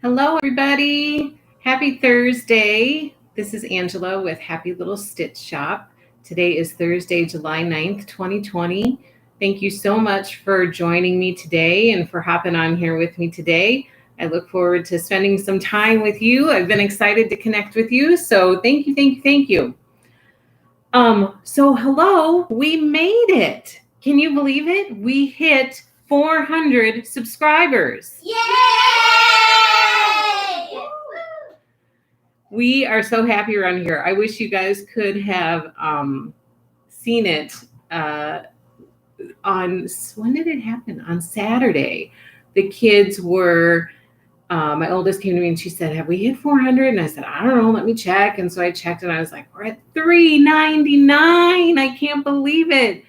Hello, everybody. Happy Thursday. This is Angela with Happy Little Stitch Shop. Today is Thursday, July 9th, 2020. Thank you so much for joining me today and for hopping on here with me today. I look forward to spending some time with you. I've been excited to connect with you. So thank you. So hello, we made it. Can you believe it? We hit 400 subscribers. Yay! We are so happy around here. I wish you guys could have seen it on, when did it happen? On Saturday. The kids were, my oldest came to me and she said, have we hit 400? And I said, I don't know, let me check. And so I checked and I was like, we're at 399. I can't believe it.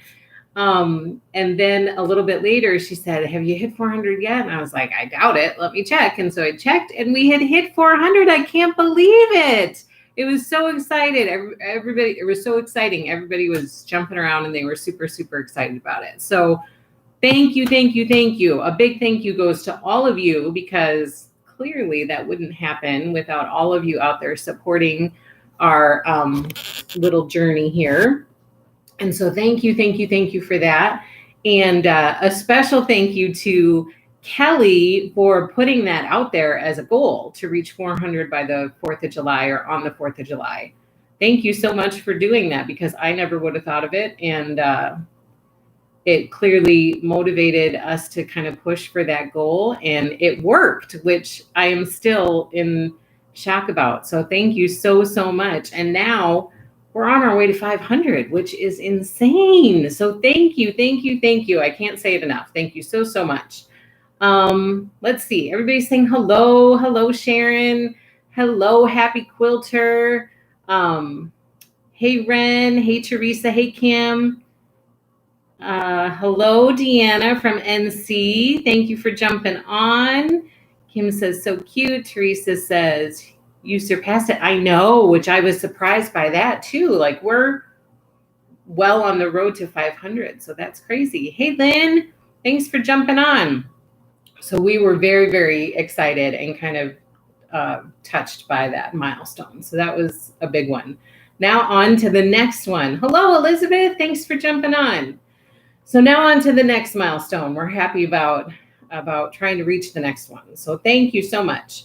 And then a little bit later, she said, have you hit 400 yet? And I was like, I doubt it. Let me check. And so I checked and we had hit 400. I can't believe it. It was so excited. Everybody, it was so exciting. Everybody was jumping around and they were super, super excited about it. So thank you. A big thank you goes to all of you because clearly that wouldn't happen without all of you out there supporting our little journey here. And so thank you for that. And a special thank you to Kelly for putting that out there as a goal to reach 400 by the 4th of July or on the 4th of July. Thank you so much for doing that because I never would have thought of it. And it clearly motivated us to kind of push for that goal. And it worked, which I am still in shock about. So thank you so much. And now we're on our way to 500, which is insane. So thank you. I can't say it enough. Thank you so much. Let's see. Everybody's saying hello. Hello, Sharon. Hello, Happy Quilter. Hey, Ren. Hey, Teresa. Hey, Kim. Hello, Deanna from NC. Thank you for jumping on. Kim says, so cute. Teresa says, you surpassed it. I know, which I was surprised by that too. Like we're well on the road to 500. So that's crazy. Hey, Lynn, thanks for jumping on. So we were very, very excited and kind of touched by that milestone. So that was a big one. Now on to the next one. Hello, Elizabeth. Thanks for jumping on. So now on to the next milestone. We're happy about trying to reach the next one. So thank you so much.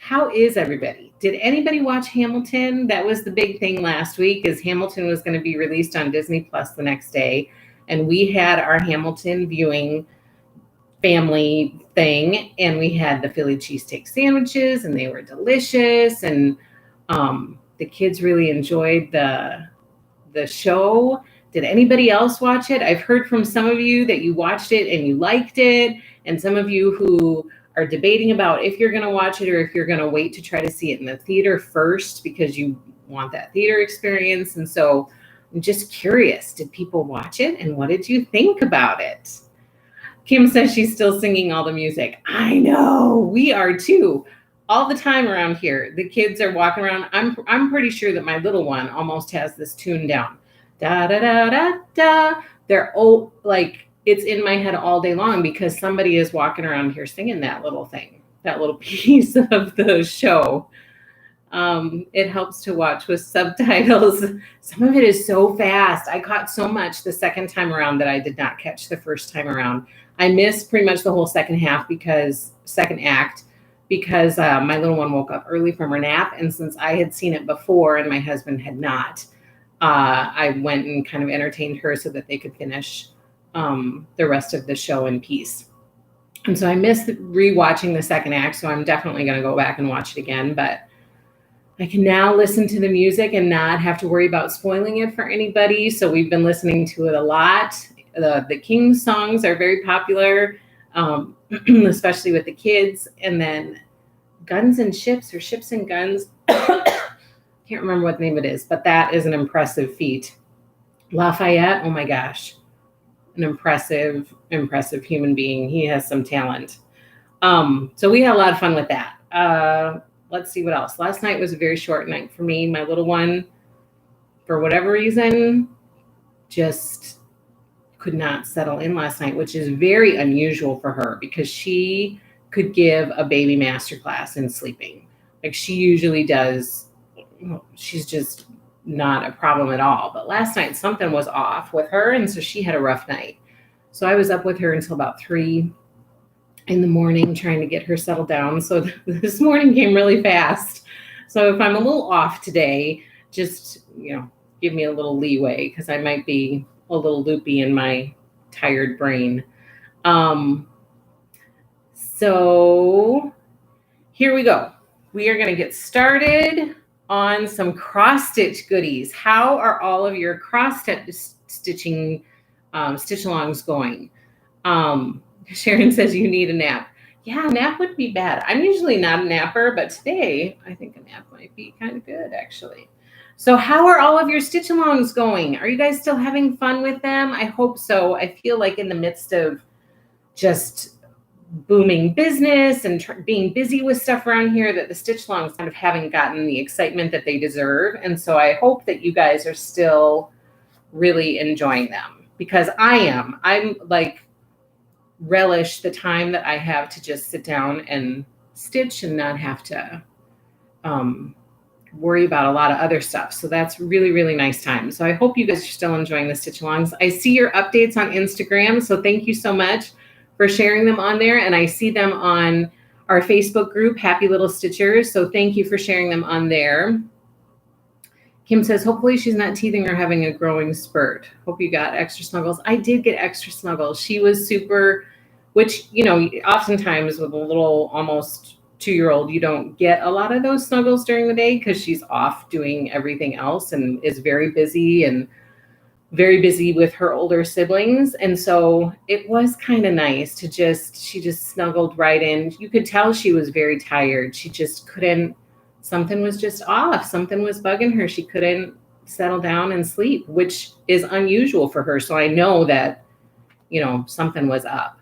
How is everybody? Did anybody watch Hamilton? That was the big thing last week is Hamilton was going to be released on Disney Plus the next day. And we had our Hamilton viewing family thing. And we had the Philly cheesesteak sandwiches and they were delicious. And the kids really enjoyed the show. Did anybody else watch it? I've heard from some of you that you watched it and you liked it. And some of you who are debating about if you're going to watch it or if you're going to wait to try to see it in the theater first because you want that theater experience. And so I'm just curious, did people watch it and what did you think about it? Kim says she's still singing all the music. I know, we are too. All the time around here, the kids are walking around. I'm pretty sure that my little one almost has this tune down. Da da da da da. They're all like, it's in my head all day long because somebody is walking around here singing that little thing, that little piece of the show. It helps to watch with subtitles. Some of it is so fast. I caught so much the second time around that I did not catch the first time around. I missed pretty much the whole second act because my little one woke up early from her nap. And since I had seen it before and my husband had not, I went and kind of entertained her so that they could finish the rest of the show in peace. And so I missed rewatching the second act. So I'm definitely going to go back and watch it again, but I can now listen to the music and not have to worry about spoiling it for anybody. So we've been listening to it a lot. The King's songs are very popular, especially with the kids. And then Guns and Ships or Ships and Guns. Can't remember what the name of it is, but that is an impressive feat. Lafayette, oh my gosh. An impressive human being. He has some talent. So we had a lot of fun with that. Let's see what else. Last night was a very short night for me. My little one, for whatever reason, just could not settle in last night, which is very unusual for her because she could give a baby masterclass in sleeping. Like she usually does. She's just not a problem at all. But last night something was off with her, and so she had a rough night. So I was up with her until about 3 in the morning trying to get her settled down. So this morning came really fast. So if I'm a little off today, just, give me a little leeway because I might be a little loopy in my tired brain. So here we go. We are going to get started on some cross stitch goodies. How are all of your cross stitching stitch alongs going? Sharon says you need a nap. Yeah, a nap would be bad. I'm usually not a napper, but today I think a nap might be kind of good, actually. So how are all of your stitch alongs going? Are you guys still having fun with them? I hope so. I feel like in the midst of just booming business and being busy with stuff around here, that the stitch alongs kind of haven't gotten the excitement that they deserve. And so I hope that you guys are still really enjoying them, because I am. I'm like, relish the time that I have to just sit down and stitch and not have to worry about a lot of other stuff. So that's really, really nice time. So I hope you guys are still enjoying the stitch alongs. I see your updates on Instagram, so thank you so much for sharing them on there. And I see them on our Facebook group, Happy Little Stitchers. So thank you for sharing them on there. Kim says, hopefully she's not teething or having a growing spurt. Hope you got extra snuggles. I did get extra snuggles. She was super, which, oftentimes with a little almost 2-year-old, you don't get a lot of those snuggles during the day because she's off doing everything else and is very busy with her older siblings. And so it was kind of nice to she just snuggled right in. You could tell she was very tired. She just couldn't, something was just off. Something was bugging her. She couldn't settle down and sleep, which is unusual for her. So I know that, something was up.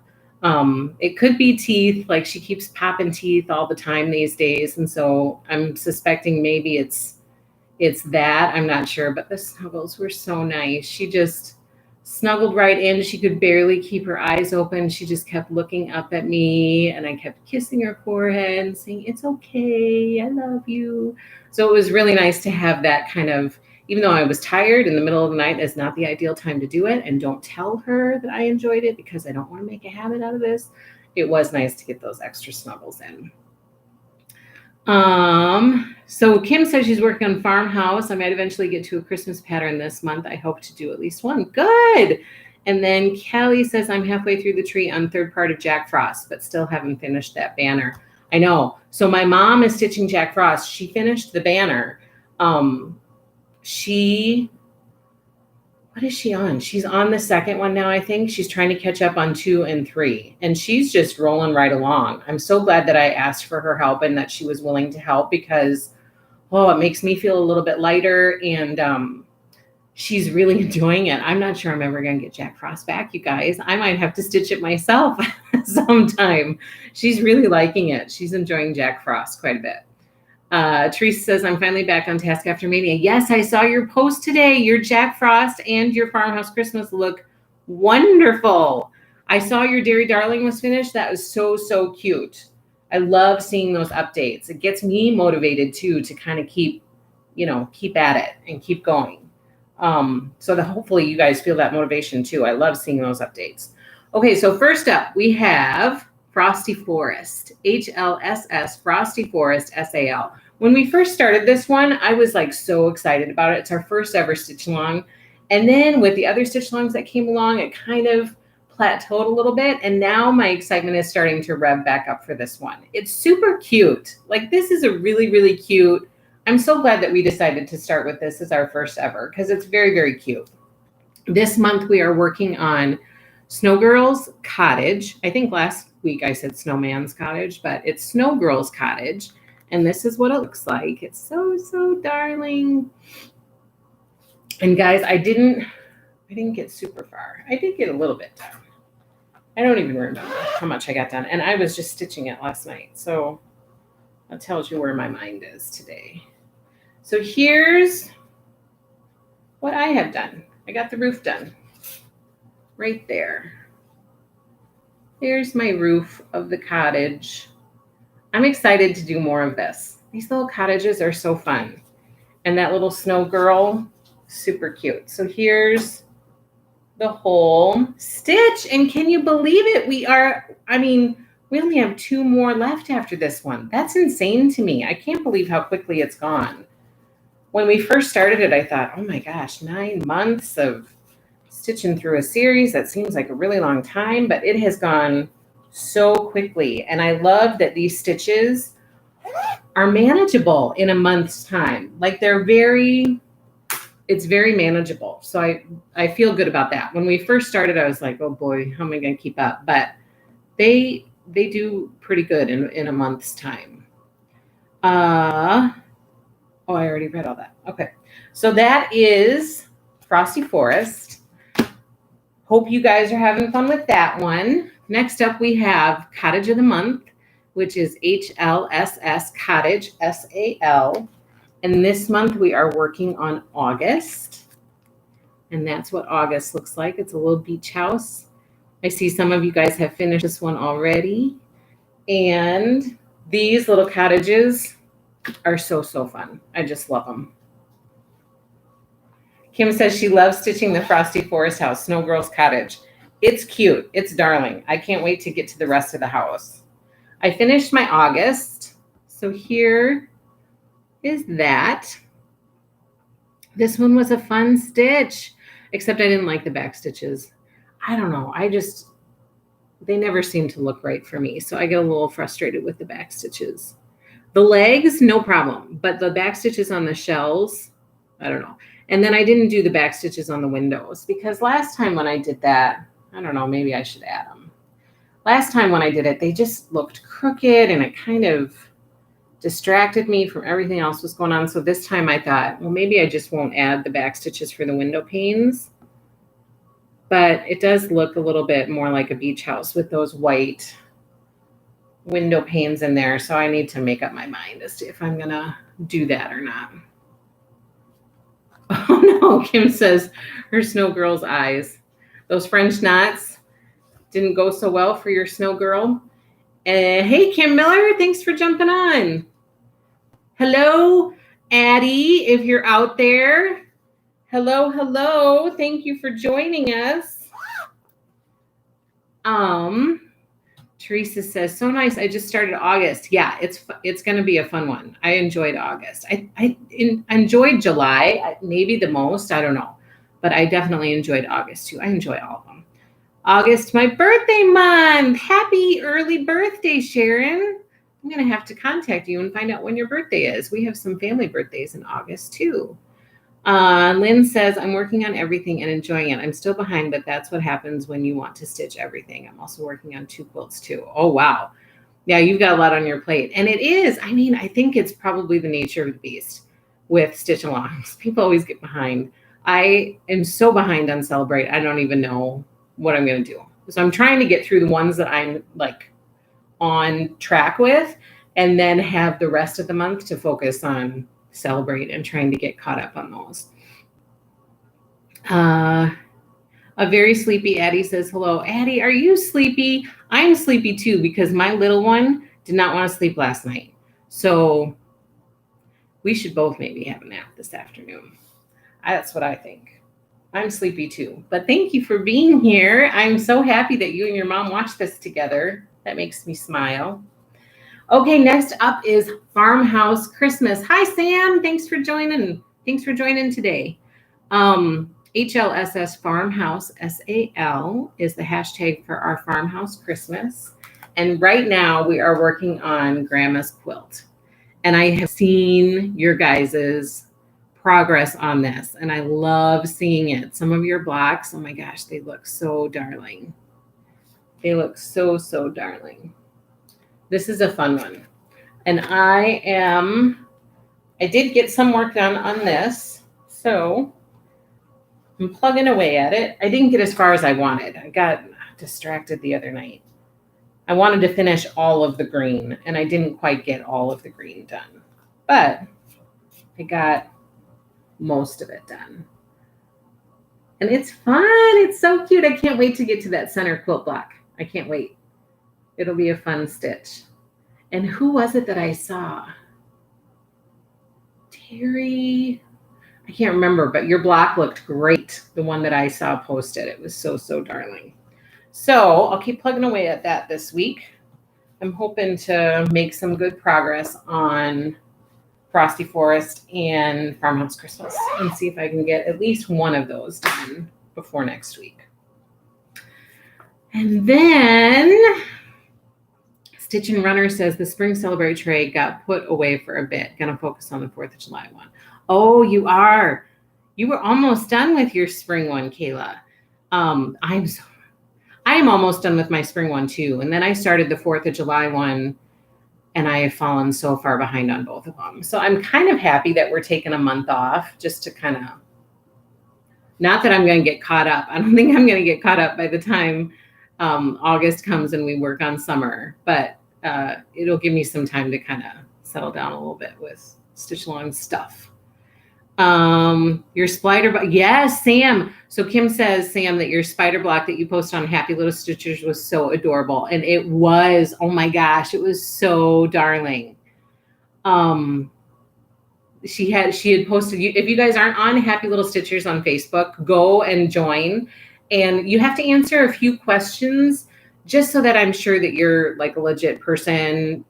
It could be teeth. Like she keeps popping teeth all the time these days. And so I'm suspecting maybe it's that. I'm not sure, but the snuggles were so nice. She just snuggled right in. She could barely keep her eyes open. She just kept looking up at me, and I kept kissing her forehead and saying, it's okay, I love you. So it was really nice to have that kind of, even though I was tired in the middle of the night, is not the ideal time to do it. And don't tell her that I enjoyed it because I don't want to make a habit out of this. It was nice to get those extra snuggles in. So Kim says she's working on Farmhouse. I might eventually get to a Christmas pattern this month. I hope to do at least one. Good. And then Kelly says I'm halfway through the tree on third part of Jack Frost, but still haven't finished that banner. I know. So my mom is stitching Jack Frost. She finished the banner. What is she on? She's on the second one now, I think. She's trying to catch up on 2 and 3. And she's just rolling right along. I'm so glad that I asked for her help and that she was willing to help because, it makes me feel a little bit lighter. And she's really enjoying it. I'm not sure I'm ever going to get Jack Frost back, you guys. I might have to stitch it myself sometime. She's really liking it. She's enjoying Jack Frost quite a bit. Teresa says, I'm finally back on task after Mania. Yes, I saw your post today. Your Jack Frost and your Farmhouse Christmas look wonderful. I saw your Dairy Darling was finished. That was so, so cute. I love seeing those updates. It gets me motivated too to kind of keep at it and keep going. So that hopefully you guys feel that motivation too. I love seeing those updates. Okay, so first up we have Frosty Forest, HLSS, Frosty Forest SAL. When we first started this one, I was like so excited about it. It's our first ever stitch along. And then with the other stitch alongs that came along, it kind of plateaued a little bit. And now my excitement is starting to rev back up for this one. It's super cute. Like this is a really, really cute. I'm so glad that we decided to start with this as our first ever because it's very, very cute. This month we are working on Snowgirl's Cottage. I think last week I said Snowman's Cottage, but it's Snowgirl's Cottage. And this is what it looks like. It's so, so darling. And guys, I didn't get super far. I did get a little bit done. I don't even remember how much I got done. And I was just stitching it last night. So that tells you where my mind is today. So here's what I have done. I got the roof done right there. There's my roof of the cottage. I'm excited to do more of this. These little cottages are so fun. And that little snow girl, super cute. So here's the whole stitch. And can you believe it? We only have 2 more left after this one. That's insane to me. I can't believe how quickly it's gone. When we first started it, I thought, oh my gosh, 9 months of stitching through a series. That seems like a really long time, but it has gone so quickly. And I love that these stitches are manageable in a month's time. Like it's very manageable. So I feel good about that. When we first started, I was like, oh boy, how am I going to keep up? But they do pretty good in a month's time. I already read all that. Okay. So that is Frosty Forest. Hope you guys are having fun with that one. Next up, we have Cottage of the Month, which is HLSS Cottage, SAL. And this month we are working on August. And that's what August looks like. It's a little beach house. I see some of you guys have finished this one already. And these little cottages are so fun. I just love them. Kim says she loves stitching the Frosty Forest house, Snowgirl's cottage. It's cute. It's darling. I can't wait to get to the rest of the house. I finished my August. So here is that. This one was a fun stitch, except I didn't like the back stitches. I don't know. They never seem to look right for me. So I get a little frustrated with the back stitches. The legs, no problem. But the back stitches on the shells, I don't know. And then I didn't do the back stitches on the windows because last time when I did that, I don't know, maybe I should add them. Last time when I did it, they just looked crooked and it kind of distracted me from everything else was going on. So this time I thought, well, maybe I just won't add the back stitches for the window panes. But it does look a little bit more like a beach house with those white window panes in there. So I need to make up my mind as to if I'm going to do that or not. Oh no, Kim says her snow girl's eyes. Those French knots didn't go so well for your snow girl. Hey, Kim Miller, thanks for jumping on. Hello, Addie, if you're out there. Hello. Thank you for joining us. Teresa says, so nice. I just started August. Yeah, it's going to be a fun one. I enjoyed August. I enjoyed July, maybe the most. I don't know. But I definitely enjoyed August too. I enjoy all of them. August, my birthday month. Happy early birthday, Sharon. I'm going to have to contact you and find out when your birthday is. We have some family birthdays in August too. Lynn says, I'm working on everything and enjoying it. I'm still behind, but that's what happens when you want to stitch everything. I'm also working on 2 quilts too. Oh, wow. Yeah, you've got a lot on your plate. And it is. I think it's probably the nature of the beast with stitch alongs. People always get behind. I am so behind on Celebrate. I don't even know what I'm going to do. So I'm trying to get through the ones that I'm like on track with and then have the rest of the month to focus on Celebrate and trying to get caught up on those. A very sleepy Addie says, hello. Addie, are you sleepy? I'm sleepy too because my little one did not want to sleep last night. So we should both maybe have a nap this afternoon. That's what I think. I'm sleepy too. But thank you for being here. I'm so happy that you and your mom watched this together. That makes me smile. Okay, next up is Farmhouse Christmas. Hi, Sam. Thanks for joining. Thanks for joining today. HLSS Farmhouse SAL is the hashtag for our Farmhouse Christmas. And right now we are working on Grandma's quilt. And I have seen your guys's progress on this. And I love seeing it. Some of your blocks, oh my gosh, they look so darling. They look so darling. This is a fun one. And I did get some work done on this. So I'm plugging away at it. I didn't get as far as I wanted. I got distracted the other night. I wanted to finish all of the green, and I didn't quite get all of the green done. But I got most of it done. And it's fun. It's so cute. I can't wait to get to that center quilt block. I can't wait. It'll be a fun stitch. And who was it that I saw? Terry, I can't remember, but your block looked great. The one that I saw posted, it was so, so darling. So I'll keep plugging away at that this week. I'm hoping to make some good progress on Frosty Forest and Farmhouse Christmas and see if I can get at least one of those done before next week. And then Stitch and Runner says the spring celebrate tray got put away for a bit. Gonna focus on the 4th of July one. Oh, you are. You were almost done with your spring one, Kayla. I am almost done with my spring one too. And then I started the 4th of July one, and I have fallen so far behind on both of them. So I'm kind of happy that we're taking a month off just to kind of, not that I'm going to get caught up. I don't think I'm going to get caught up by the time August comes and we work on summer, but it'll give me some time to kind of settle down a little bit with Stitch Along stuff. Your spider, yes, Sam. So Kim says, Sam, that your spider block that you posted on Happy Little Stitchers was so adorable. And it was, oh my gosh, it was so darling. She had posted, if you guys aren't on Happy Little Stitchers on Facebook, go and join. And you have to answer a few questions just so that I'm sure that you're like a legit person,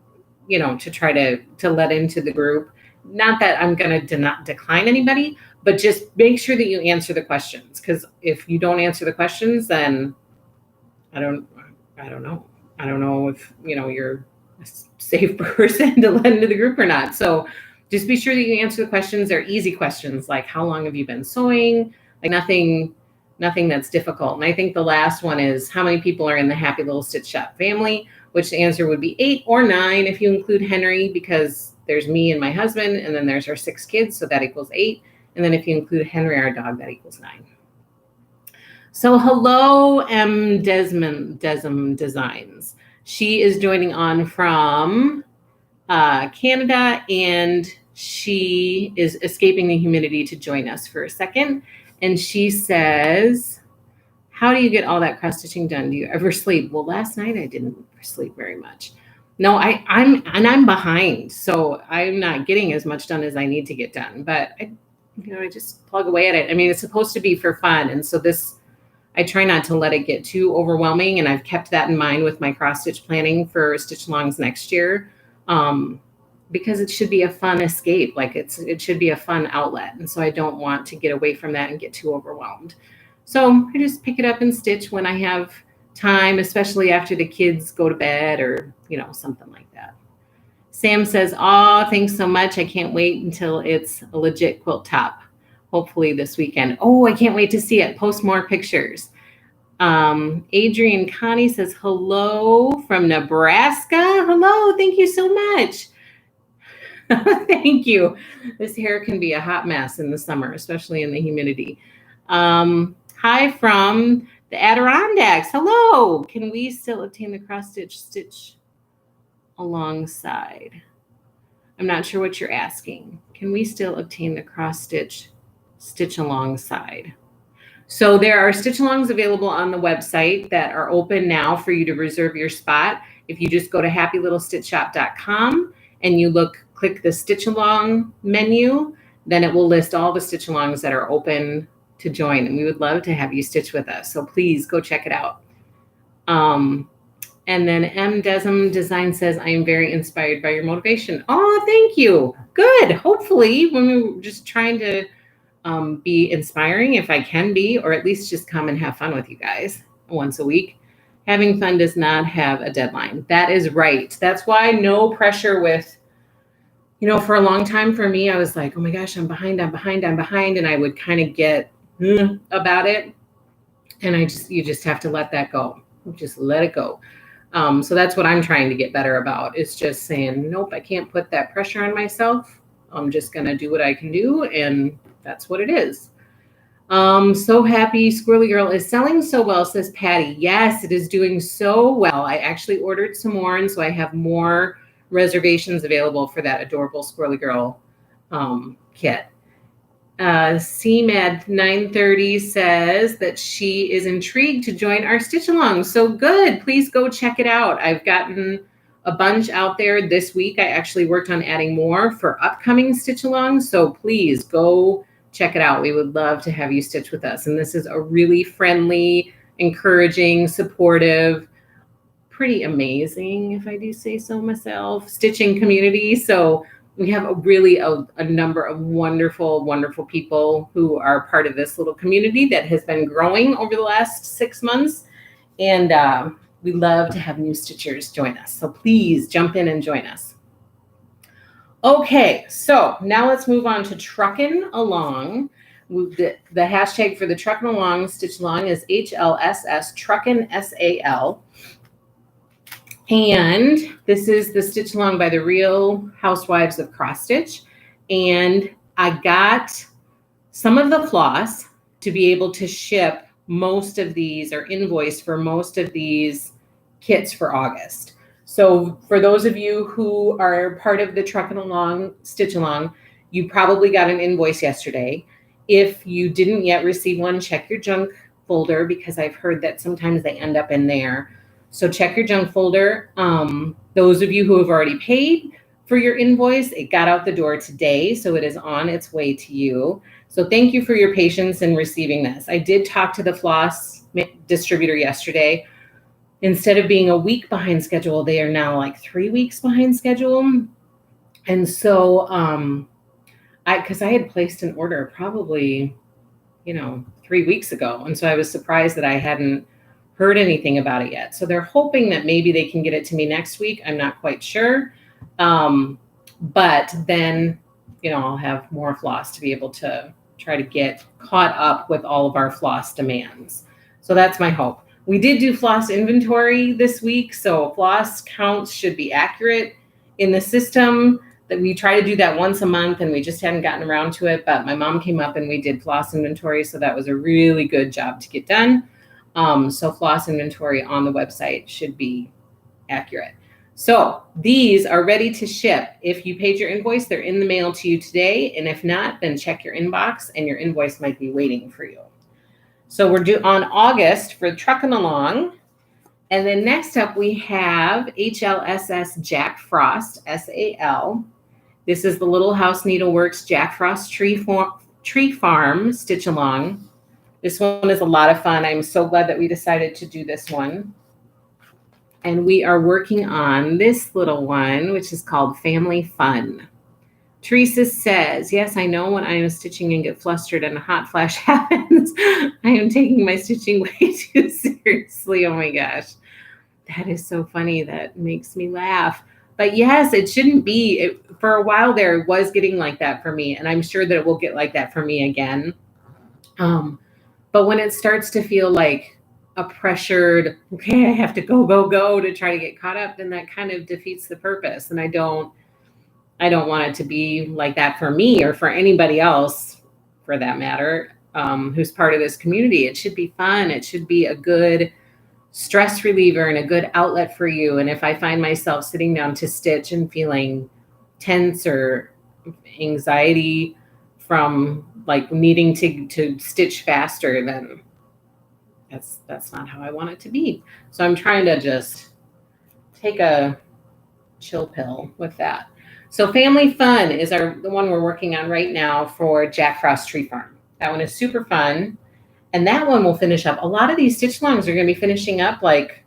you know, to try to let into the group. Not that I'm going to not decline anybody, but just make sure that you answer the questions. Because if you don't answer the questions, then I don't know. I don't know if, you know, you're a safe person to let into the group or not. So just be sure that you answer the questions. They're easy questions, like how long have you been sewing? Like nothing that's difficult. And I think the last one is how many people are in the Happy Little Stitch Shop family, which the answer would be 8 or 9 if you include Henry, because there's me and my husband, and then there's our 6 kids, so that equals 8. And then if you include Henry, our dog, that equals 9. So hello, Desmond Designs. She is joining on from Canada, and she is escaping the humidity to join us for a second. And she says, how do you get all that cross stitching done? Do you ever sleep? Well, last night I didn't sleep very much. No, I'm behind, so I'm not getting as much done as I need to get done. But I just plug away at it. I mean, it's supposed to be for fun, and so I try not to let it get too overwhelming. And I've kept that in mind with my cross stitch planning for Stitch Alongs next year, because it should be a fun escape. Like it should be a fun outlet, and so I don't want to get away from that and get too overwhelmed. So I just pick it up and stitch when I have time, especially after the kids go to bed or, you know, something like that. Sam says, oh, thanks so much. I can't wait until it's a legit quilt top, hopefully this weekend. Oh, I can't wait to see it. Post more pictures. Adrian Connie says, hello from Nebraska. Hello. Thank you so much. Thank you. This hair can be a hot mess in the summer, especially in the humidity. Hi from the Adirondacks. Hello. Can we still obtain the cross stitch alongside? I'm not sure what you're asking. Can we still obtain the cross stitch alongside? So there are stitch alongs available on the website that are open now for you to reserve your spot. If you just go to happylittlestitchshop.com and you click the stitch along menu, then it will list all the stitch alongs that are open to join, and we would love to have you stitch with us. So please go check it out. And then M. Desm Design says, I am very inspired by your motivation. Oh, thank you. Good. Hopefully, when we're just trying to be inspiring, if I can be, or at least just come and have fun with you guys once a week. Having fun does not have a deadline. That is right. That's why no pressure with, you know, for a long time for me, I was like, oh my gosh, I'm behind. And I would kind of get about it. And you just have to let that go. Just let it go. So that's what I'm trying to get better about. It's just saying, nope, I can't put that pressure on myself. I'm just going to do what I can do. And that's what it is. So happy Squirrely Girl is selling so well, says Patty. Yes, it is doing so well. I actually ordered some more. And so I have more reservations available for that adorable Squirrely Girl kit. CMAD930 says that she is intrigued to join our Stitch Along. So good. Please go check it out. I've gotten a bunch out there this week. I actually worked on adding more for upcoming Stitch Alongs. So please go check it out. We would love to have you stitch with us. And this is a really friendly, encouraging, supportive, pretty amazing, if I do say so myself, stitching community. So we have a number of wonderful, wonderful people who are part of this little community that has been growing over the last 6 months. And we love to have new stitchers join us. So please jump in and join us. Okay, so now let's move on to Truckin' Along. The hashtag for the Truckin' Along Stitch Along is HLSS, Truckin' SAL. And this is the Stitch Along by the Real Housewives of Cross Stitch. And I got some of the floss to be able to ship most of these or invoice for most of these kits for August. So for those of you who are part of the Truckin' Along Stitch Along, you probably got an invoice yesterday. If you didn't yet receive one, check your junk folder because I've heard that sometimes they end up in there. So check your junk folder. Those of you who have already paid for your invoice, it got out the door today, so it is on its way to you. So thank you for your patience in receiving this. I did talk to the floss distributor yesterday. Instead of being a week behind schedule, they are now like 3 weeks behind schedule. And so because I had placed an order probably, 3 weeks ago. And so I was surprised that I hadn't heard anything about it yet. So they're hoping that maybe they can get it to me next week. I'm not quite sure. But then, I'll have more floss to be able to try to get caught up with all of our floss demands. So that's my hope. We did do floss inventory this week. So floss counts should be accurate in the system. That we try to do that once a month and we just hadn't gotten around to it. But my mom came up and we did floss inventory. So that was a really good job to get done. So floss inventory on the website should be accurate. So these are ready to ship. If you paid your invoice, they're in the mail to you today. And if not, then check your inbox and your invoice might be waiting for you. So we're due on August for Truckin' Along. And then next up we have HLSS Jack Frost, SAL. This is the Little House Needleworks Jack Frost Tree Farm Stitch Along. This one is a lot of fun. I'm so glad that we decided to do this one. And we are working on this little one, which is called Family Fun. Teresa says, yes, I know when I am stitching and get flustered and a hot flash happens, I am taking my stitching way too seriously. Oh my gosh. That is so funny. That makes me laugh. But yes, it shouldn't be. For a while there, it was getting like that for me. And I'm sure that it will get like that for me again. But when it starts to feel like a pressured, okay, I have to go to try to get caught up, then that kind of defeats the purpose. And I don't want it to be like that for me or for anybody else, for that matter, who's part of this community. It should be fun. It should be a good stress reliever and a good outlet for you. And if I find myself sitting down to stitch and feeling tense or anxiety from like needing to stitch faster, then that's not how I want it to be. So I'm trying to just take a chill pill with that. So Family Fun is the one we're working on right now for Jack Frost Tree Farm. That one is super fun. And that one will finish up. A lot of these stitch alongs are going to be finishing up like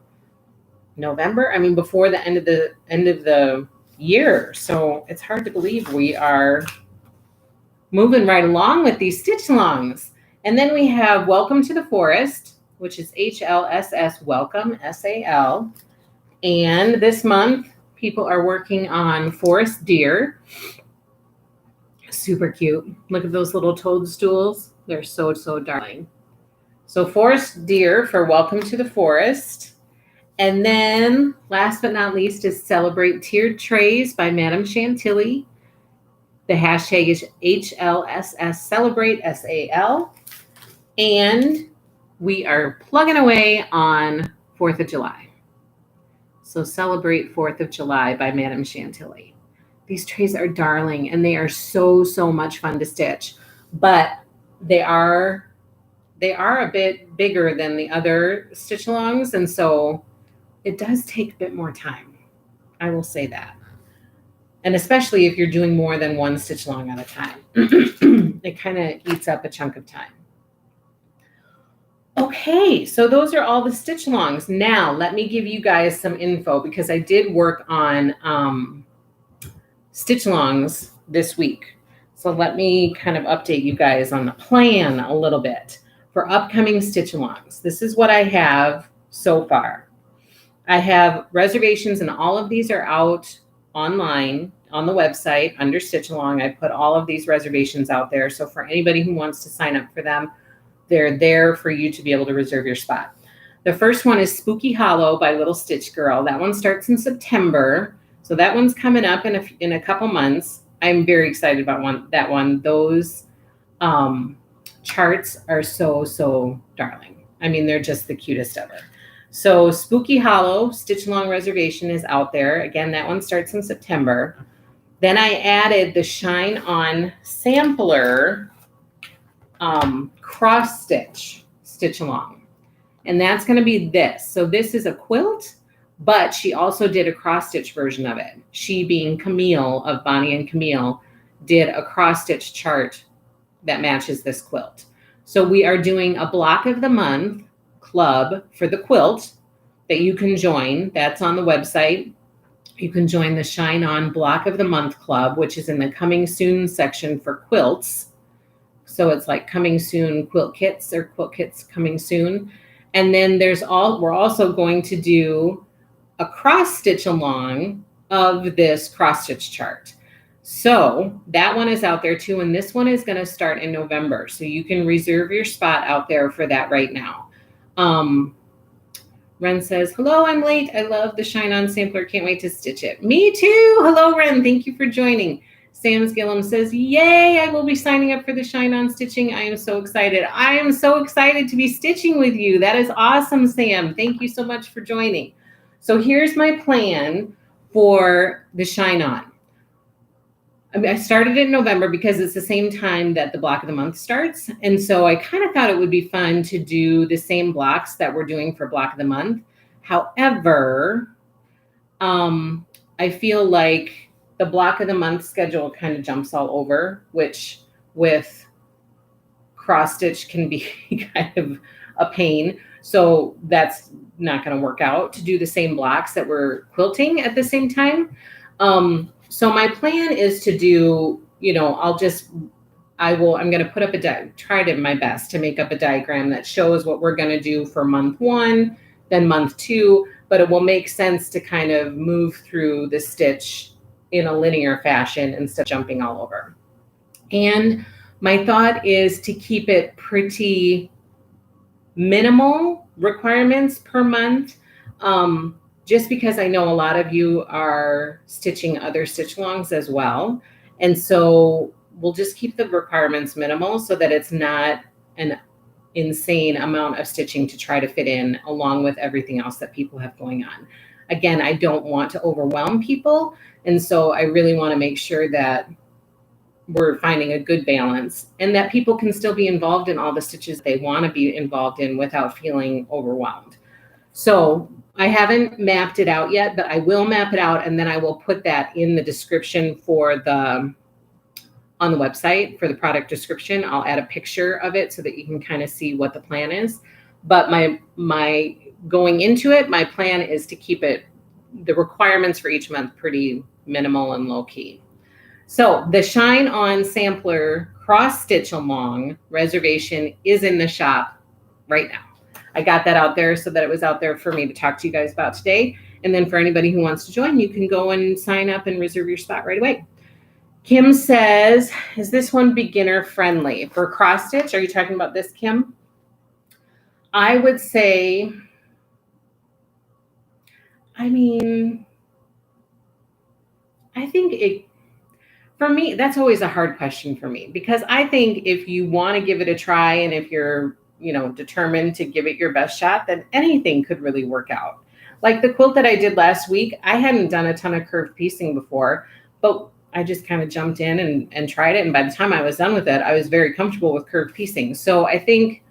November. I mean, before the end of the year. So it's hard to believe we are moving right along with these stitch alongs. And then we have Welcome to the Forest, which is HLSS Welcome, SAL. And this month, people are working on Forest Deer. Super cute. Look at those little toadstools. They're so, so darling. So Forest Deer for Welcome to the Forest. And then last but not least is Celebrate Tiered Trays by Madame Chantilly. The hashtag is HLSS Celebrate SAL. And we are plugging away on 4th of July. So Celebrate 4th of July by Madame Chantilly. These trays are darling and they are so, so much fun to stitch. but they are a bit bigger than the other stitch alongs, and so it does take a bit more time. I will say that. And especially if you're doing more than one stitch along at a time, it kind of eats up a chunk of time. Okay, so those are all the stitch alongs. Now let me give you guys some info because I did work on stitch alongs this week. So let me kind of update you guys on the plan a little bit for upcoming stitch alongs. This is what I have so far. I have reservations, and all of these are out online on the website under Stitch Along. I put all of these reservations out there. So for anybody who wants to sign up for them, they're there for you to be able to reserve your spot. The first one is Spooky Hollow by Little Stitch Girl. That one starts in September. So that one's coming up in a couple months. I'm very excited about that one. Those charts are so darling. I mean, they're just the cutest ever. So Spooky Hollow Stitch Along reservation is out there. Again, that one starts in September. Then I added the Shine On Sampler cross stitch Along. And that's going to be this. So this is a quilt, but she also did a cross stitch version of it. She, being Camille of Bonnie and Camille, did a cross stitch chart that matches this quilt. So we are doing a block of the month club for the quilt that you can join. That's on the website. You can join the Shine On Block of the Month Club, which is in the coming soon section for quilts. So it's like coming soon quilt kits or quilt kits coming soon. And then we're also going to do a cross stitch along of this cross stitch chart. So that one is out there too. And this one is going to start in November. So you can reserve your spot out there for that right now. Ren says, hello, I'm late. I love the Shine On sampler. Can't wait to stitch it. Me too. Hello, Ren. Thank you for joining. Sam's Gillum says, yay, I will be signing up for the Shine On stitching. I am so excited. I am so excited to be stitching with you. That is awesome, Sam. Thank you so much for joining. So here's my plan for the Shine On. I started it in November because it's the same time that the block of the month starts. And so I kind of thought it would be fun to do the same blocks that we're doing for block of the month. However, I feel like the block of the month schedule kind of jumps all over, which with cross stitch can be kind of a pain. So that's not going to work out to do the same blocks that we're quilting at the same time. So my plan is to do, I'm going to put up try my best to make up a diagram that shows what we're going to do for month 1, then month 2, but it will make sense to kind of move through the stitch in a linear fashion instead of jumping all over. And my thought is to keep it pretty minimal requirements per month. Just because I know a lot of you are stitching other stitch alongs as well. And so we'll just keep the requirements minimal so that it's not an insane amount of stitching to try to fit in along with everything else that people have going on. Again, I don't want to overwhelm people. And so I really want to make sure that we're finding a good balance and that people can still be involved in all the stitches they want to be involved in without feeling overwhelmed. So I haven't mapped it out yet, but I will map it out, and then I will put that in the description on the website for the product description. I'll add a picture of it so that you can kind of see what the plan is. But my going into it, my plan is to keep the requirements for each month pretty minimal and low key. So the Shine On Sampler Cross Stitch Along reservation is in the shop right now. I got that out there so that it was out there for me to talk to you guys about today. And then for anybody who wants to join, you can go and sign up and reserve your spot right away. Kim says, is this one beginner friendly for cross stitch? Are you talking about this, Kim? I would say, I think for me, that's always a hard question for me, because I think if you want to give it a try and if you're determined to give it your best shot, then anything could really work out. Like the quilt that I did last week, I hadn't done a ton of curved piecing before, but I just kind of jumped in and tried it. And by the time I was done with it, I was very comfortable with curved piecing. So I think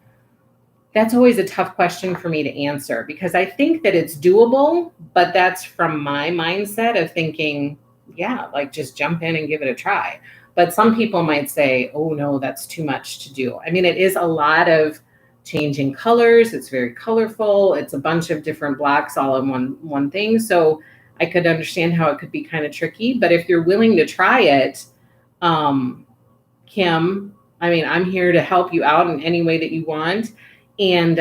that's always a tough question for me to answer, because I think that it's doable, but that's from my mindset of thinking, yeah, like just jump in and give it a try. But some people might say, oh no, that's too much to do. I mean, it is a lot of changing colors. It's very colorful. It's a bunch of different blocks all in one thing. So I could understand how it could be kind of tricky. But if you're willing to try it, Kim, I mean, I'm here to help you out in any way that you want. And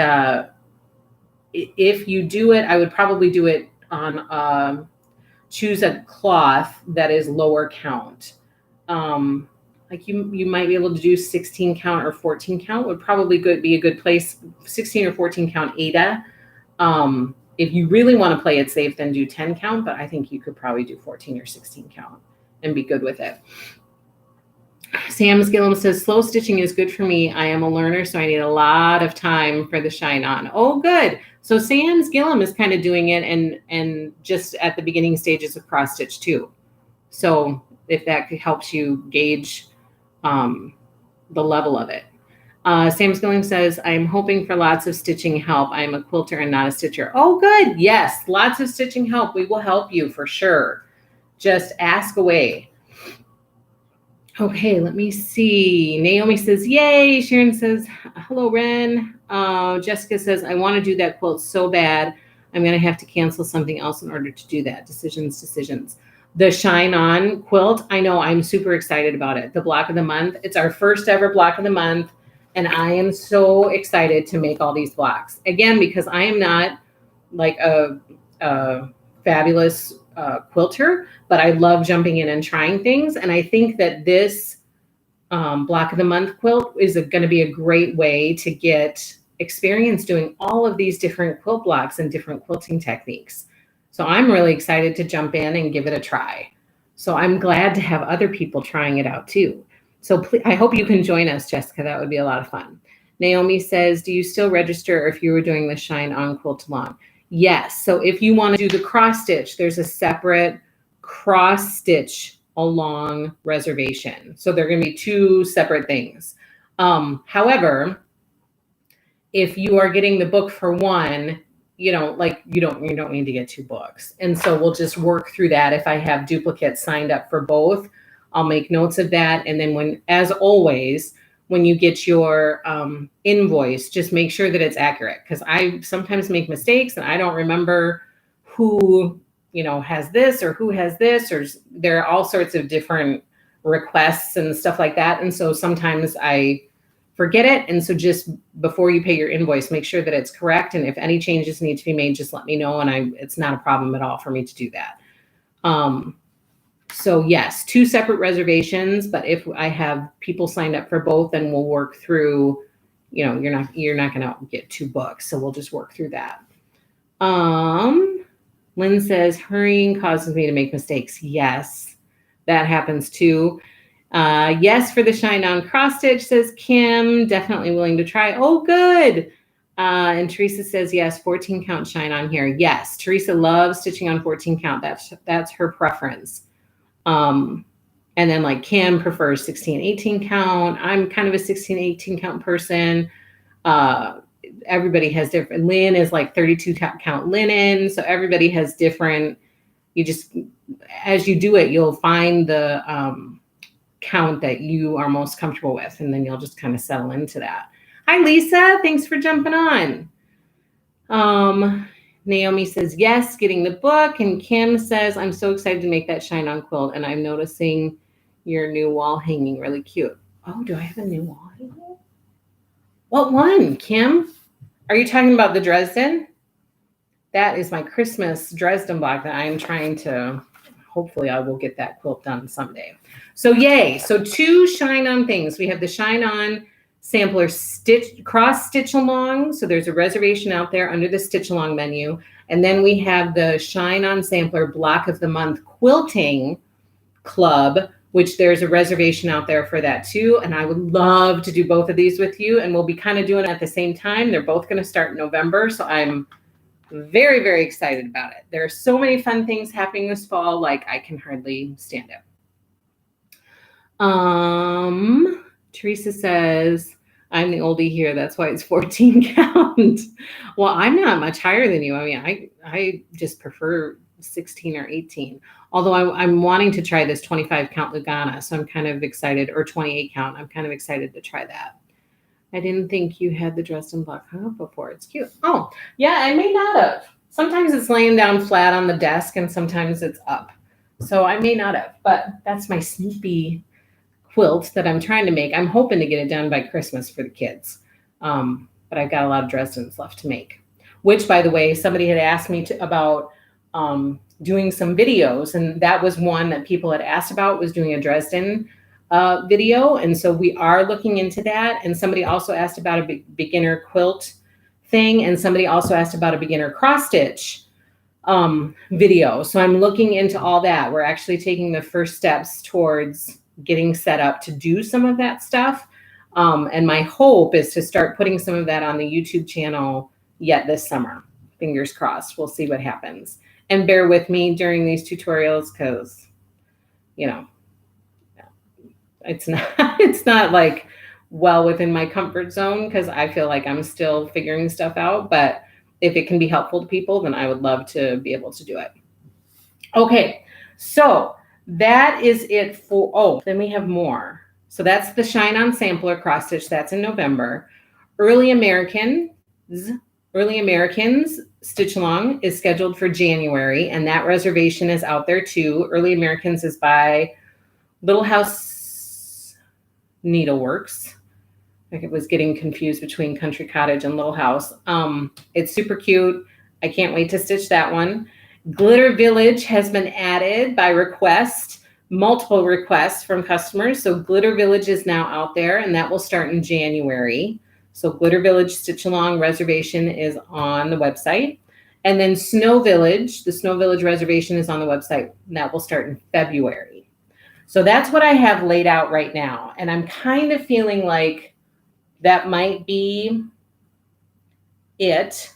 if you do it, I would probably do it on choose a cloth that is lower count. Like you might be able to do 16 count or 14 count would probably be a good place. 16 or 14 count Ada. If you really want to play it safe, then do 10 count, but I think you could probably do 14 or 16 count and be good with it. Sam Skillum says, slow stitching is good for me. I am a learner, so I need a lot of time for the shine on. Oh, good. So Sam Skillum is kind of doing it and just at the beginning stages of cross stitch too. So if that helps you gauge the level of it. Sam Skilling says, I'm hoping for lots of stitching help. I'm a quilter and not a stitcher. Oh, good. Yes, lots of stitching help. We will help you for sure. Just ask away. Okay, let me see. Naomi says, yay. Sharon says, hello, Ren. Jessica says, I want to do that quilt so bad. I'm going to have to cancel something else in order to do that. Decisions. The Shine On quilt, I know, I'm super excited about it. The block of the month. It's our first ever block of the month. And I am so excited to make all these blocks. Again, because I am not like a fabulous quilter, but I love jumping in and trying things. And I think that this block of the month quilt is going to be a great way to get experience doing all of these different quilt blocks and different quilting techniques. So I'm really excited to jump in and give it a try. So I'm glad to have other people trying it out too. So please, I hope you can join us, Jessica. That would be a lot of fun. Naomi says, do you still register if you were doing the Shine On Quilt Along? Yes. So if you want to do the cross stitch, there's a separate cross stitch along reservation. So they're going to be two separate things. However, if you are getting the book for one, you don't need to get two books. And so we'll just work through that. If I have duplicates signed up for both, I'll make notes of that. And then as always, when you get your invoice, just make sure that it's accurate, because I sometimes make mistakes and I don't remember who, has this or who has this, or there are all sorts of different requests and stuff like that. And so sometimes I forget it. And so just before you pay your invoice, make sure that it's correct. And if any changes need to be made, just let me know. And it's not a problem at all for me to do that. So yes, two separate reservations, but if I have people signed up for both, then we'll work through, you're not going to get two books. So we'll just work through that. Lynn says, hurrying causes me to make mistakes. Yes, that happens too. Yes, for the Shine On cross stitch, says Kim, definitely willing to try. Oh, good. And Teresa says, yes, 14 count Shine On here. Yes, Teresa loves stitching on 14 count. That's her preference. And then like Kim prefers 16, 18 count. I'm kind of a 16, 18 count person. Everybody has different. Lynn is like 32 count linen. So everybody has different, as you do it, you'll find the count that you are most comfortable with. And then you'll just kind of settle into that. Hi, Lisa. Thanks for jumping on. Naomi says, yes, getting the book. And Kim says, I'm so excited to make that Shine On quilt. And I'm noticing your new wall hanging really cute. Oh, do I have a new wall hanging? What one, Kim? Are you talking about the Dresden? That is my Christmas Dresden block that I'm trying to, hopefully I will get that quilt done someday. So yay. So two Shine On things. We have the Shine On sampler cross stitch along. So there's a reservation out there under the stitch along menu. And then we have the Shine On sampler block of the month quilting club, which there's a reservation out there for that too. And I would love to do both of these with you. And we'll be kind of doing it at the same time. They're both going to start in November. So I'm very, very excited about it. There are so many fun things happening this fall, like I can hardly stand it. Teresa says, I'm the oldie here. That's why it's 14 count. Well, I'm not much higher than you. I mean, I just prefer 16 or 18. Although I'm wanting to try this 25 count Lugana, so I'm kind of excited, or 28 count. I'm kind of excited to try that. I didn't think you had the Dresden block hung up before. It's cute. Oh, yeah, I may not have. Sometimes it's laying down flat on the desk, and sometimes it's up. So I may not have, but that's my sneaky quilt that I'm trying to make. I'm hoping to get it done by Christmas for the kids. But I've got a lot of Dresdens left to make, which, by the way, somebody had asked me about doing some videos, and that was one that people had asked about, was doing a Dresden video. And so we are looking into that. And somebody also asked about a beginner quilt thing, and somebody also asked about a beginner cross stitch video. So I'm looking into all that. We're actually taking the first steps towards getting set up to do some of that stuff. And my hope is to start putting some of that on the YouTube channel yet this summer. Fingers crossed. We'll see what happens. And bear with me during these tutorials because, you know, it's not like well within my comfort zone because I feel like I'm still figuring stuff out. But if it can be helpful to people, then I would love to be able to do it. Okay, so that is it for, oh, then we have more. So that's the Shine On Sampler cross stitch. That's in November. Early Americans Stitch Along is scheduled for January, and that reservation is out there too. Early Americans is by Little House Needleworks. Like it was getting confused between Country Cottage and Little House. It's super cute. I can't wait to stitch that one. Glitter Village has been added by request, multiple requests from customers. So Glitter Village is now out there, and that will start in January. So Glitter Village Stitch Along reservation is on the website. And then Snow Village, the Snow Village reservation is on the website, and that will start in February. So that's what I have laid out right now. And I'm kind of feeling like that might be it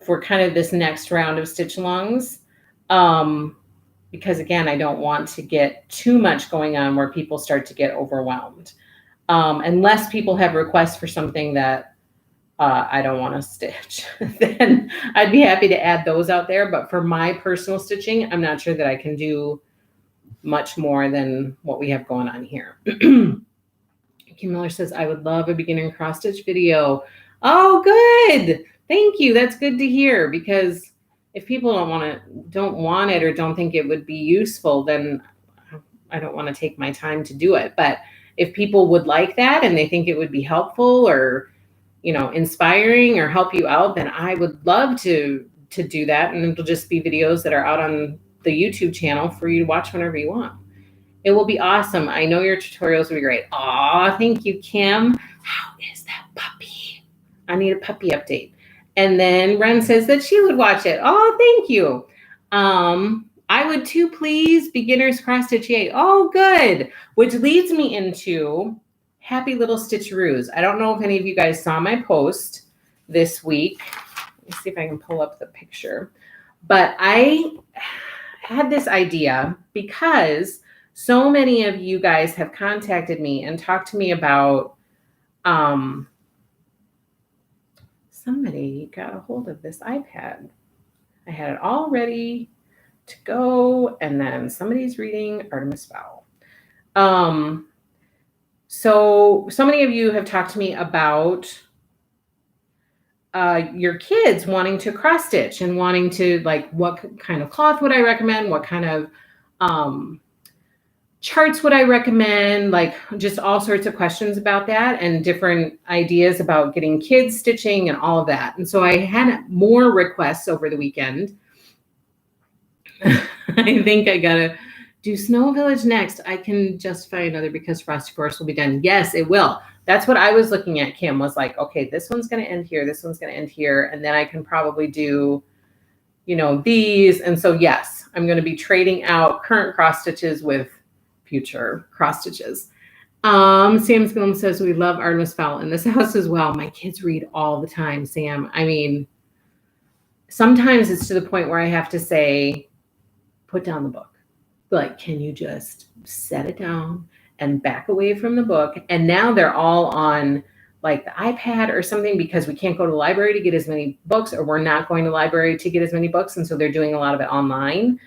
for kind of this next round of stitch alongs. Because again, I don't want to get too much going on where people start to get overwhelmed. Unless people have requests for something that I don't want to stitch, then I'd be happy to add those out there. But for my personal stitching, I'm not sure that I can do much more than what we have going on here. Kim Miller says, I would love a beginner cross stitch video. Oh, good. Thank you. That's good to hear, because if people don't want it or don't think it would be useful, then I don't want to take my time to do it. But if people would like that and they think it would be helpful or, you know, inspiring or help you out, then I would love to do that. And it'll just be videos that are out on the YouTube channel for you to watch whenever you want. It will be awesome. I know your tutorials will be great. Aw, thank you, Kim. How is that puppy? I need a puppy update. And then Ren says that she would watch it. Oh, thank you. I would too, please. Beginners cross stitch. Yay. Oh, good. Which leads me into happy little Stitcheroos. I don't know if any of you guys saw my post this week. Let me see if I can pull up the picture. But I had this idea because so many of you guys have contacted me and talked to me about somebody got a hold of this iPad. I had it all ready to go, and then somebody's reading Artemis Fowl. So many of you have talked to me about your kids wanting to cross stitch and wanting to, like, what kind of cloth would I recommend? What kind of charts would I recommend? Like, just all sorts of questions about that and different ideas about getting kids stitching and all of that. And so I had more requests over the weekend. I think I gotta do Snow Village next. I can justify another because Frosty Forest will be done. Yes, it will. That's what I was looking at, Kim, was like, okay, this one's going to end here. This one's going to end here. And then I can probably do, you know, these. And so, yes, I'm going to be trading out current cross stitches with future cross stitches. Sam Skillum says, we love Artemis Fowl in this house as well. My kids read all the time, Sam. I mean, sometimes it's to the point where I have to say, put down the book. Like, can you just set it down and back away from the book. And now they're all on like the iPad or something because we can't go to the library to get as many books, or we're not going to the library to get as many books. And so they're doing a lot of it online.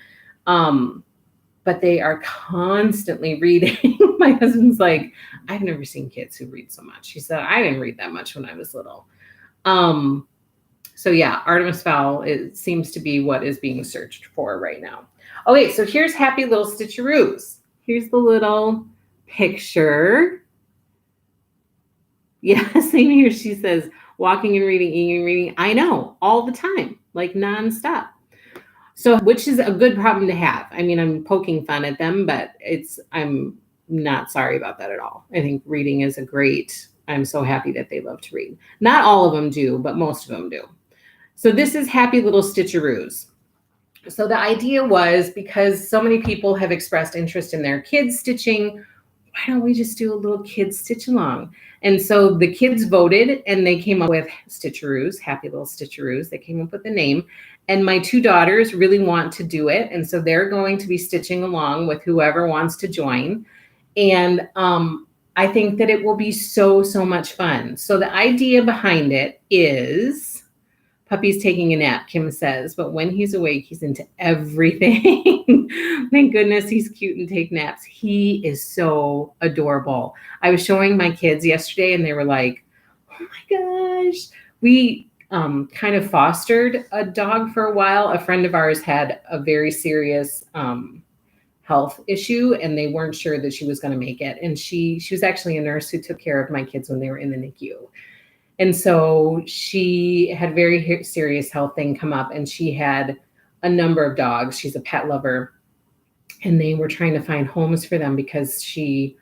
But they are constantly reading. My husband's like, I've never seen kids who read so much. He said, I didn't read that much when I was little. So yeah, Artemis Fowl, it seems to be what is being searched for right now. Okay, so here's Happy Little Stitcheroos. Here's the little picture. Yeah, same here. She says, walking and reading, eating and reading. I know, all the time, like nonstop. So, which is a good problem to have. I mean, I'm poking fun at them, but I'm not sorry about that at all. I think reading is I'm so happy that they love to read. Not all of them do, but most of them do. So this is Happy Little Stitcheroos. So the idea was, because so many people have expressed interest in their kids stitching, why don't we just do a little kids stitch along? And so the kids voted and they came up with Stitcheroos, Happy Little Stitcheroos. They came up with the name. And my two daughters really want to do it. And so they're going to be stitching along with whoever wants to join. And I think that it will be so, so much fun. So the idea behind it is, Puppy's taking a nap, Kim says, but when he's awake, he's into everything. Thank goodness he's cute and take naps. He is so adorable. I was showing my kids yesterday and they were like, oh my gosh. We kind of fostered a dog for a while. A friend of ours had a very serious health issue and they weren't sure that she was going to make it. And she was actually a nurse who took care of my kids when they were in the NICU. And so she had a very serious health thing come up and she had a number of dogs. She's a pet lover. And they were trying to find homes for them because she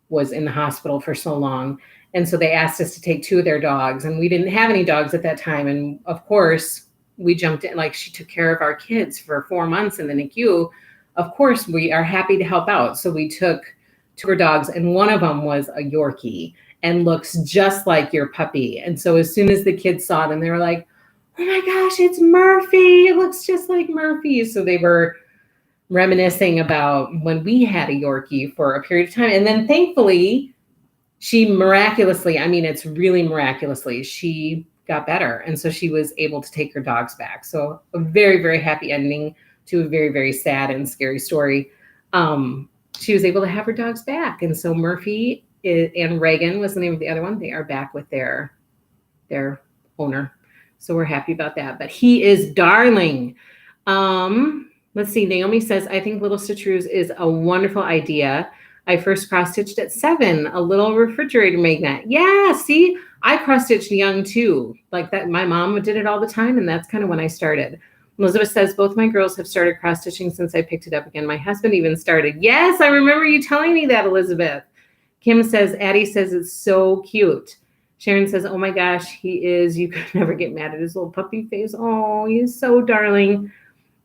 was in the hospital for so long. And so they asked us to take two of their dogs, and we didn't have any dogs at that time. And of course, we jumped in, like she took care of our kids for 4 months in the NICU. Of course, we are happy to help out. So we took two of her dogs, and one of them was a Yorkie and looks just like your puppy. And so as soon as the kids saw them, they were like, oh my gosh, it's Murphy. It looks just like Murphy. So they were reminiscing about when we had a Yorkie for a period of time. And then thankfully, she miraculously, I mean, it's really miraculously, she got better. And so she was able to take her dogs back. So a very, very happy ending to a very, very sad and scary story. She was able to have her dogs back. And so Murphy and Reagan was the name of the other one. They are back with their owner. So we're happy about that. But he is darling. Let's see. Naomi says, I think Little Stitcheroos is a wonderful idea. I first cross-stitched at 7, a little refrigerator magnet. Yeah, see, I cross-stitched young too. Like that, my mom did it all the time, and that's kind of when I started. Elizabeth says, both my girls have started cross-stitching since I picked it up again. My husband even started. Yes, I remember you telling me that, Elizabeth. Kim says, Addie says it's so cute. Sharon says, oh my gosh, he is. You could never get mad at his little puppy face. Oh, he is so darling.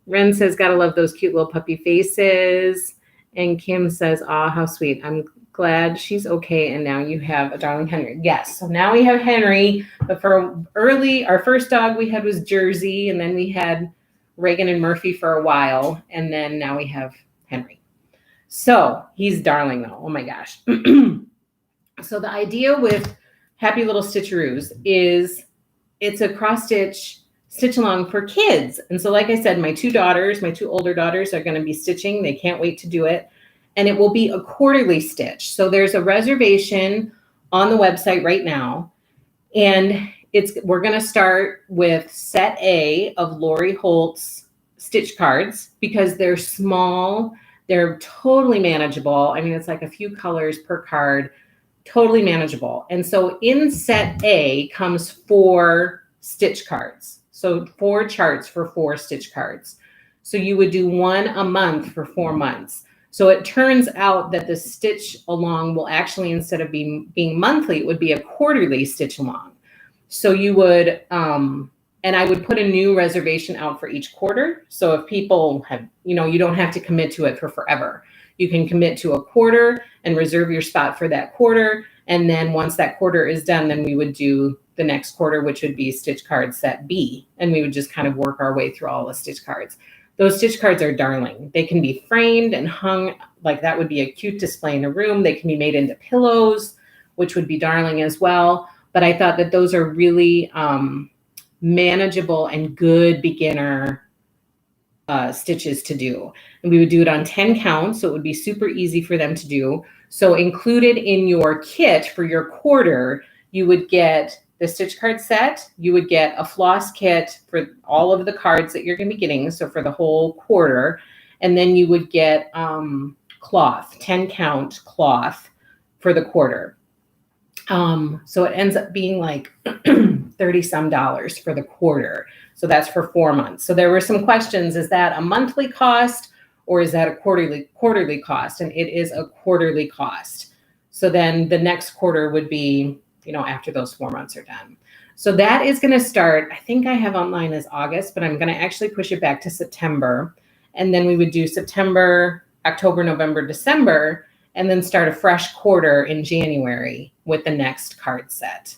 Ren says, gotta love those cute little puppy faces. And Kim says, oh, how sweet. I'm glad she's okay. And now you have a darling Henry. Yes. So now we have Henry. But for our first dog we had was Jersey. And then we had Reagan and Murphy for a while. And then now we have Henry. So he's darling though. Oh my gosh. So the idea with Happy Little Stitcheroos is it's a cross stitch along for kids. And so, like I said, my two older daughters are going to be stitching. They can't wait to do it. And it will be a quarterly stitch. So there's a reservation on the website right now. And we're going to start with set A of Lori Holt's stitch cards because they're small. They're totally manageable. I mean, it's like a few colors per card, totally manageable. And so in set A comes 4 stitch cards. So 4 charts for 4 stitch cards. So you would do 1 a month for 4 months. So it turns out that the stitch along will actually, instead of being monthly, it would be a quarterly stitch along. So you would, and I would put a new reservation out for each quarter. So if people have, you don't have to commit to it for forever. You can commit to a quarter and reserve your spot for that quarter. And then once that quarter is done, then we would do the next quarter, which would be stitch card set B. And we would just kind of work our way through all the stitch cards. Those stitch cards are darling. They can be framed and hung, like that would be a cute display in a room. They can be made into pillows, which would be darling as well. But I thought that those are really manageable and good beginner stitches to do. And we would do it on 10 count, so it would be super easy for them to do. So included in your kit for your quarter, you would get the stitch card set, you would get a floss kit for all of the cards that you're going to be getting, so for the whole quarter, and then you would get cloth, 10 count cloth for the quarter. So it ends up being like $30 some for the quarter. So that's for 4 months. So there were some questions. Is that a monthly cost or is that a quarterly cost? And it is a quarterly cost. So then the next quarter would be, you know, after those 4 months are done. So that is going to start, I think I have online as August, but I'm going to actually push it back to September. And then we would do September, October, November, December, and then start a fresh quarter in January with the next card set.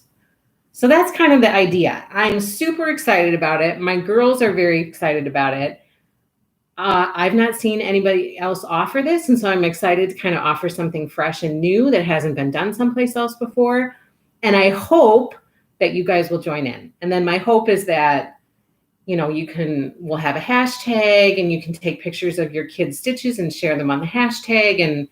So that's kind of the idea. I'm super excited about it. My girls are very excited about it. I've not seen anybody else offer this, and so I'm excited to kind of offer something fresh and new that hasn't been done someplace else before. And I hope that you guys will join in. And then my hope is that, you know, we'll have a hashtag and you can take pictures of your kids' stitches and share them on the hashtag, and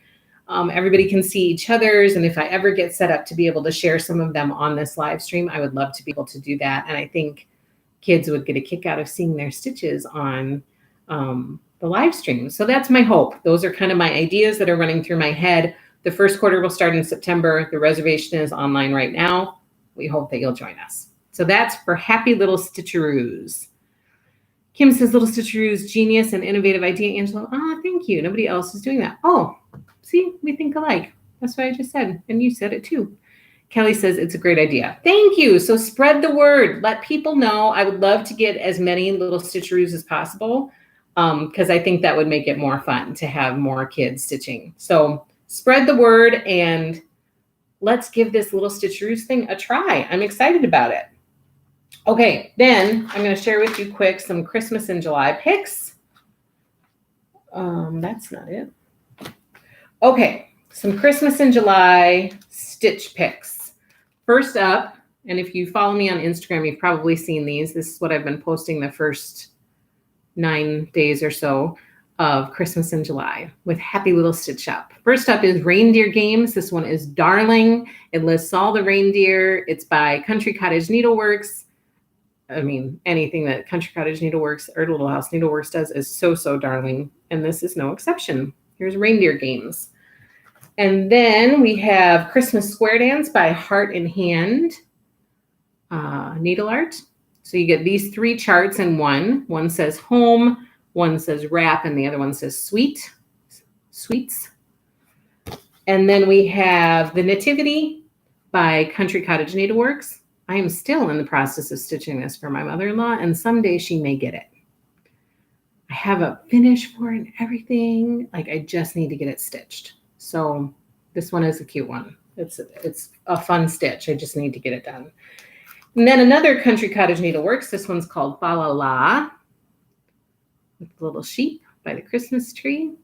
everybody can see each other's. And if I ever get set up to be able to share some of them on this live stream, I would love to be able to do that. And I think kids would get a kick out of seeing their stitches on the live stream. So that's my hope. Those are kind of my ideas that are running through my head. The first quarter will start in September. The reservation is online right now. We hope that you'll join us. So that's for Happy Little Stitcheroos. Kim says, Little Stitcheroos, genius and innovative idea, Angela. Oh, thank you. Nobody else is doing that. Oh, see, we think alike. That's what I just said. And you said it too. Kelly says, it's a great idea. Thank you. So spread the word. Let people know. I would love to get as many little Stitcheroos as possible because I think that would make it more fun to have more kids stitching. So spread the word and let's give this little Stitcheroos thing a try. I'm excited about it. Okay, then I'm going to share with you quick some Christmas in July picks. That's not it. Okay, some Christmas in July stitch picks. First up, and if you follow me on Instagram, you've probably seen these. This is what I've been posting the first 9 days or so of Christmas in July with Happy Little Stitch Up. First up is Reindeer Games. This one is darling. It lists all the reindeer. It's by Country Cottage Needleworks. I mean, anything that Country Cottage Needleworks or Little House Needleworks does is so, so darling. And this is no exception. Here's Reindeer Games. And then we have Christmas Square Dance by Heart in Hand Needle Art. So you get these 3 charts in one. One says home, one says wrap, and the other one says sweets. And then we have The Nativity by Country Cottage Needleworks. I am still in the process of stitching this for my mother-in-law, and someday she may get it. I have a finish for it and everything. Like, I just need to get it stitched. So this one is a cute one. It's a fun stitch. I just need to get it done. And then another Country Cottage Needleworks. This one's called Fa La La, with the little sheep by the Christmas tree.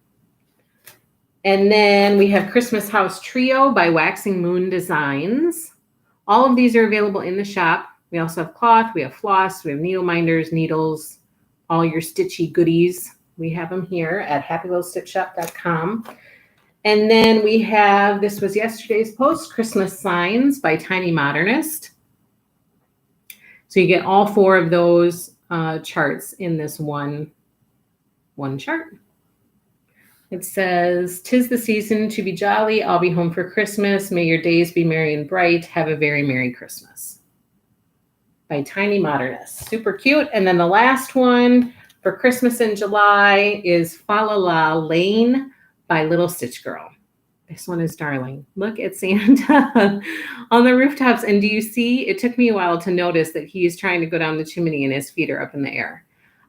And then we have Christmas House Trio by Waxing Moon Designs. All of these are available in the shop. We also have cloth, we have floss, we have needle minders, needles, all your stitchy goodies. We have them here at happylittlestitchshop.com. And then we have, this was yesterday's post, Christmas Signs by Tiny Modernist. So you get all 4 of those charts in this one chart. It says, 'Tis the season to be jolly. I'll be home for Christmas. May your days be merry and bright. Have a very Merry Christmas. By Tiny Modernist. Super cute. And then the last one for Christmas in July is Fa La La Lane by Little Stitch Girl. This one is darling. Look at Santa on the rooftops. And do you see, it took me a while to notice that he is trying to go down the chimney and his feet are up in the air.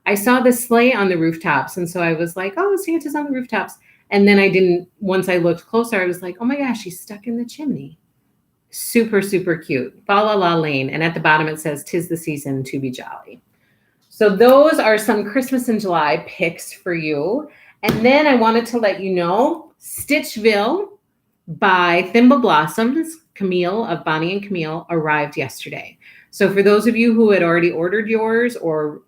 I saw the sleigh on the rooftops. And so I was like, oh, Santa's on the rooftops. And then once I looked closer, I was like, oh my gosh, he's stuck in the chimney. Super, super cute. Fa La La Lane. And at the bottom, it says, 'Tis the season to be jolly. So those are some Christmas in July picks for you. And then I wanted to let you know Stitchville by Thimble Blossoms, Camille of Bonnie and Camille, arrived yesterday. So for those of you who had already ordered yours or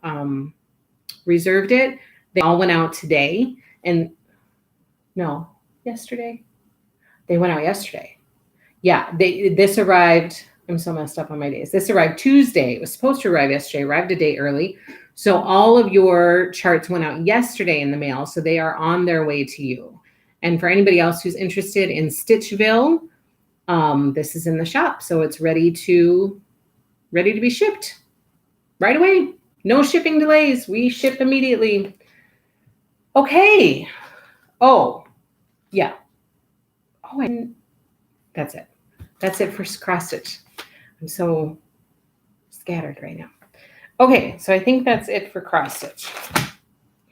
reserved it, they all went out today. And no, yesterday? They went out yesterday. Yeah, this arrived. I'm so messed up on my days. This arrived Tuesday. It was supposed to arrive yesterday, arrived a day early. So all of your charts went out yesterday in the mail. So they are on their way to you. And for anybody else who's interested in Stitchville, this is in the shop. So it's ready to be shipped right away. No shipping delays. We ship immediately. Okay. Oh, yeah. Oh, that's it. That's it for cross stitch. I'm so scattered right now. Okay, so I think that's it for cross stitch.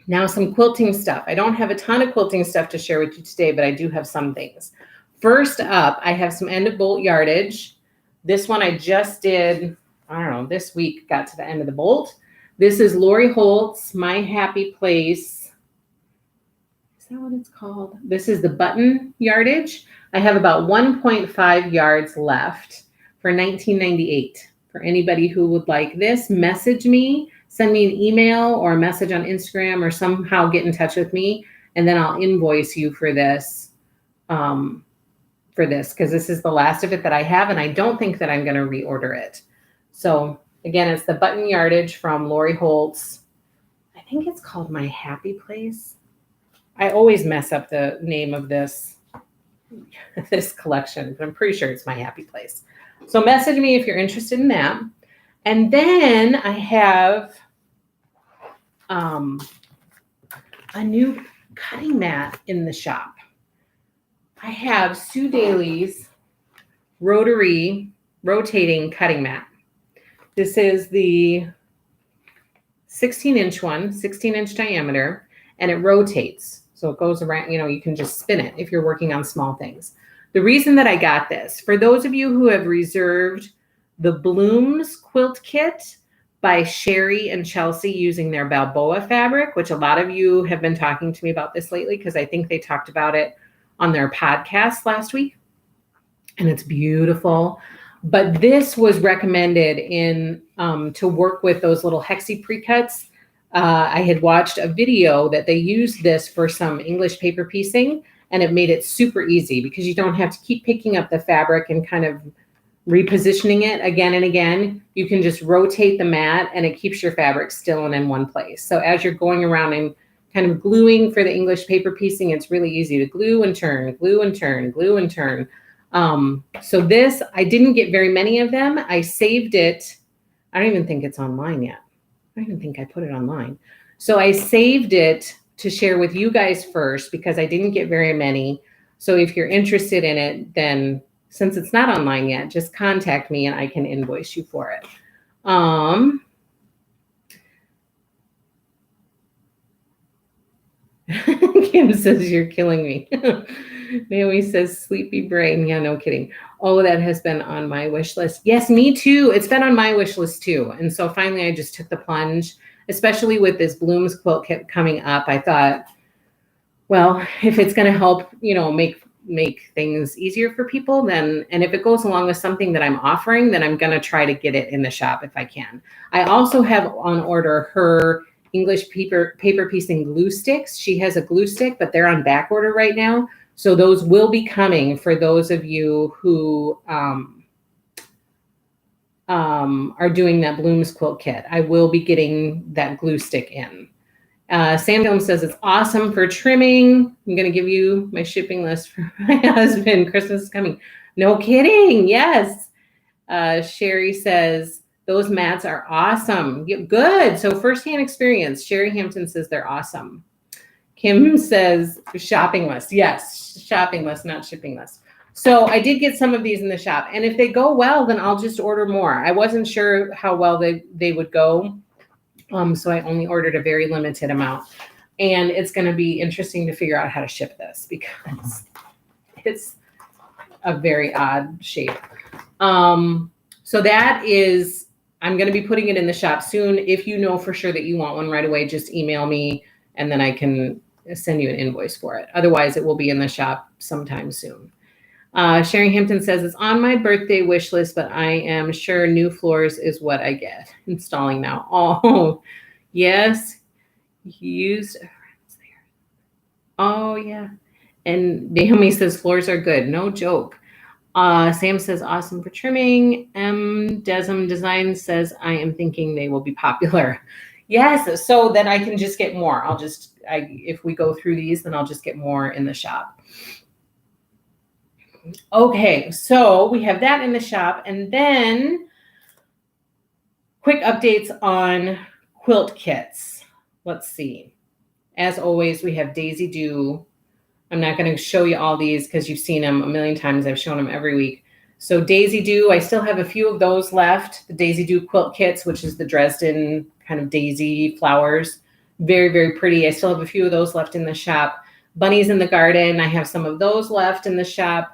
Now some quilting stuff. I don't have a ton of quilting stuff to share with you today, but I do have some things. First up, I have some end of bolt yardage. This one I just did, I don't know, this week got to the end of the bolt. This is Lori Holt's My Happy Place. Is that what it's called? This is the button yardage. I have about 1.5 yards left for $19.98. For anybody who would like this, message me, send me an email or a message on Instagram or somehow get in touch with me, and then I'll invoice you for this, because this is the last of it that I have, and I don't think that I'm going to reorder it. So again, it's the button yardage from Lori Holt's. I think it's called My Happy Place. I always mess up the name of this collection, but I'm pretty sure it's My Happy Place. So message me if you're interested in that. And then I have a new cutting mat in the shop. I have Sue Daly's rotating cutting mat. This is the 16-inch one, 16-inch diameter, and it rotates. So it goes around, you can just spin it if you're working on small things. The reason that I got this, for those of you who have reserved the Blooms Quilt Kit by Sherry and Chelsea using their Balboa fabric, which a lot of you have been talking to me about this lately because I think they talked about it on their podcast last week. And it's beautiful. But this was recommended to work with those little hexie pre-cuts. I had watched a video that they used this for some English paper piecing, and it made it super easy because you don't have to keep picking up the fabric and kind of repositioning it again and again. You can just rotate the mat and it keeps your fabric still and in one place. So as you're going around and kind of gluing for the English paper piecing, it's really easy to glue and turn, glue and turn, glue and turn. So this, I didn't get very many of them. I saved it. I don't even think it's online yet. I don't even think I put it online. So I saved it to share with you guys first because I didn't get very many. So if you're interested in it, then since it's not online yet, just contact me and I can invoice you for it. Kim says, you're killing me. Naomi says, sleepy brain. Yeah, no kidding. Oh, that has been on my wish list. Yes, me too. It's been on my wish list too. And so finally I just took the plunge, especially with this Blooms quilt kit coming up. I thought, well, if it's going to help, make things easier for people, then, and if it goes along with something that I'm offering, then I'm going to try to get it in the shop if I can. I also have on order her English paper piecing glue sticks. She has a glue stick, but they're on back order right now. So those will be coming for those of you who are doing that Blooms quilt kit. I will be getting that glue stick in. Sam Gillum says it's awesome for trimming. I'm going to give you my shipping list for my husband. Christmas is coming. No kidding. Yes. Sherry says those mats are awesome. Good. So firsthand experience. Sherry Hampton says they're awesome. Kim says shopping list. Yes, shopping list, not shipping list. So I did get some of these in the shop. And if they go well, then I'll just order more. I wasn't sure how well they would go. So I only ordered a very limited amount. And it's going to be interesting to figure out how to ship this because it's a very odd shape. So that is I'm going to be putting it in the shop soon. If you know for sure that you want one right away, just email me and then I can send you an invoice for it. Otherwise, it will be in the shop sometime soon. Sherry Hampton says, it's on my birthday wish list, but I am sure new floors is what I get. Installing now. Oh, yes. Used. Oh, yeah. And Naomi says, floors are good. No joke. Sam says, awesome for trimming. Desm Design says, I am thinking they will be popular. Yes, so then I can just get more. If we go through these, then I'll just get more in the shop. Okay, so we have that in the shop. And then quick updates on quilt kits. Let's see. As always, we have Daisy Do. I'm not going to show you all these because you've seen them a million times. I've shown them every week. So Daisy Do, I still have a few of those left. The Daisy Do quilt kits, which is the Dresden kind of daisy flowers. Very, very pretty. I still have a few of those left in the shop. Bunnies in the Garden, I have some of those left in the shop.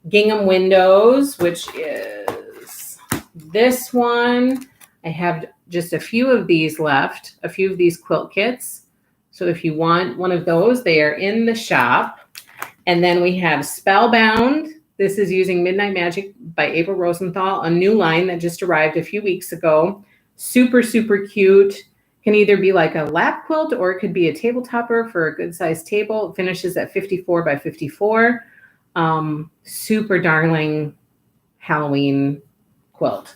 Gingham Windows, which is this one. I have just a few of these left, a few of these quilt kits. So if you want one of those, they are in the shop. And then we have Spellbound. This is using Midnight Magic by April Rosenthal, a new line that just arrived a few weeks ago. Super, super cute. Can either be like a lap quilt or it could be a table topper for a good sized table. It finishes at 54 by 54. Super darling Halloween quilt.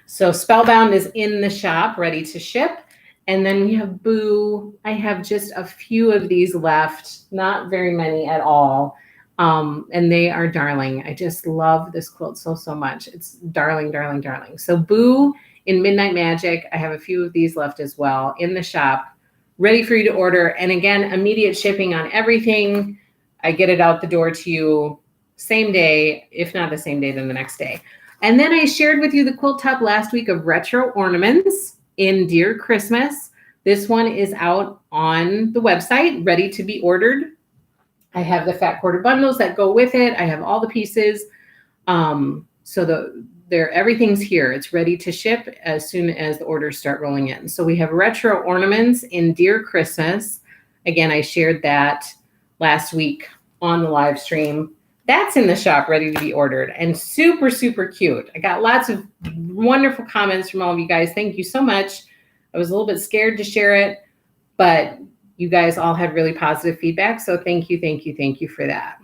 So Spellbound is in the shop, ready to ship. And then we have Boo. I have just a few of these left, not very many at all. And they are darling. I just love this quilt so, so much. It's darling, darling, darling. So Boo in Midnight Magic. I have a few of these left as well in the shop, ready for you to order. And again, immediate shipping on everything. I get it out the door to you same day, if not the same day, then the next day. And then I shared with you the quilt top last week of retro ornaments in Dear Christmas. This one is out on the website, ready to be ordered. I have the fat quarter bundles that go with it. I have all the pieces. So everything's here. It's ready to ship as soon as the orders start rolling in. So we have retro ornaments in Dear Christmas. Again, I shared that last week on the live stream. That's in the shop, ready to be ordered, and super, super cute. I got lots of wonderful comments from all of you guys. Thank you so much. I was a little bit scared to share it, but you guys all had really positive feedback. So thank you, thank you, thank you for that.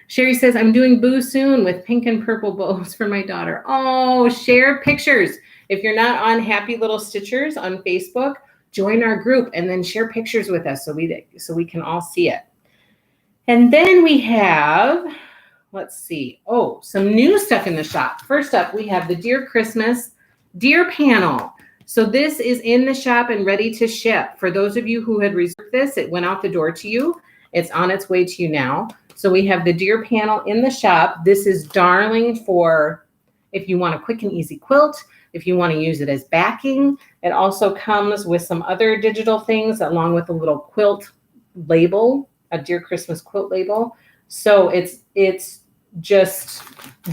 Sherry says, I'm doing Boo soon with pink and purple bows for my daughter. Oh, share pictures. If you're not on Happy Little Stitchers on Facebook, join our group and then share pictures with us so we can all see it. And then we have, let's see, some new stuff in the shop. First up, we have the Dear Christmas Dear Panel. So this is in the shop and ready to ship. For those of you who had reserved this, it went out the door to you. It's on its way to you now. So we have the Dear Panel in the shop. This is darling for if you want a quick and easy quilt, if you want to use it as backing. It also comes with some other digital things along with a little quilt label, a Dear Christmas quilt label. So it's just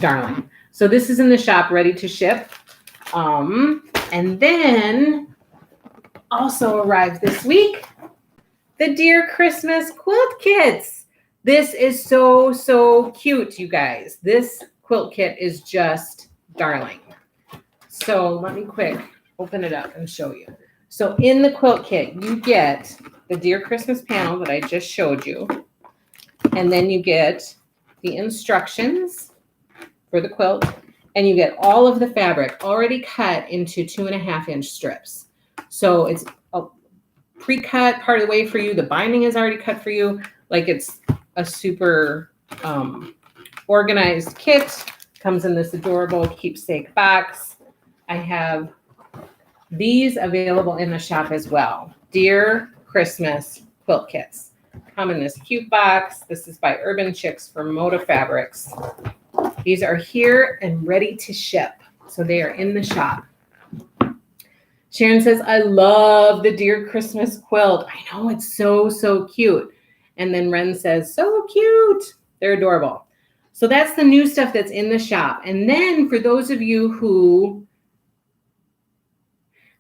darling. So this is in the shop ready to ship. And then also arrived this week, the Dear Christmas Quilt Kits. This is so, so cute, you guys. This quilt kit is just darling. So let me quick open it up and show you. So in the quilt kit, you get the Dear Christmas panel that I just showed you. And then you get the instructions for the quilt. And you get all of the fabric already cut into 2.5-inch strips. So it's a pre-cut part of the way for you. The binding is already cut for you. Like it's a super organized kit. Comes in this adorable keepsake box. I have these available in the shop as well. Dear Christmas Quilt Kits. Come in this cute box. This is by Urban Chicks for Moda Fabrics. These are here and ready to ship. So they are in the shop. Sharon says, I love the Dear Christmas quilt. I know, it's so, so cute. And then Ren says, so cute. They're adorable. So that's the new stuff that's in the shop. And then for those of you who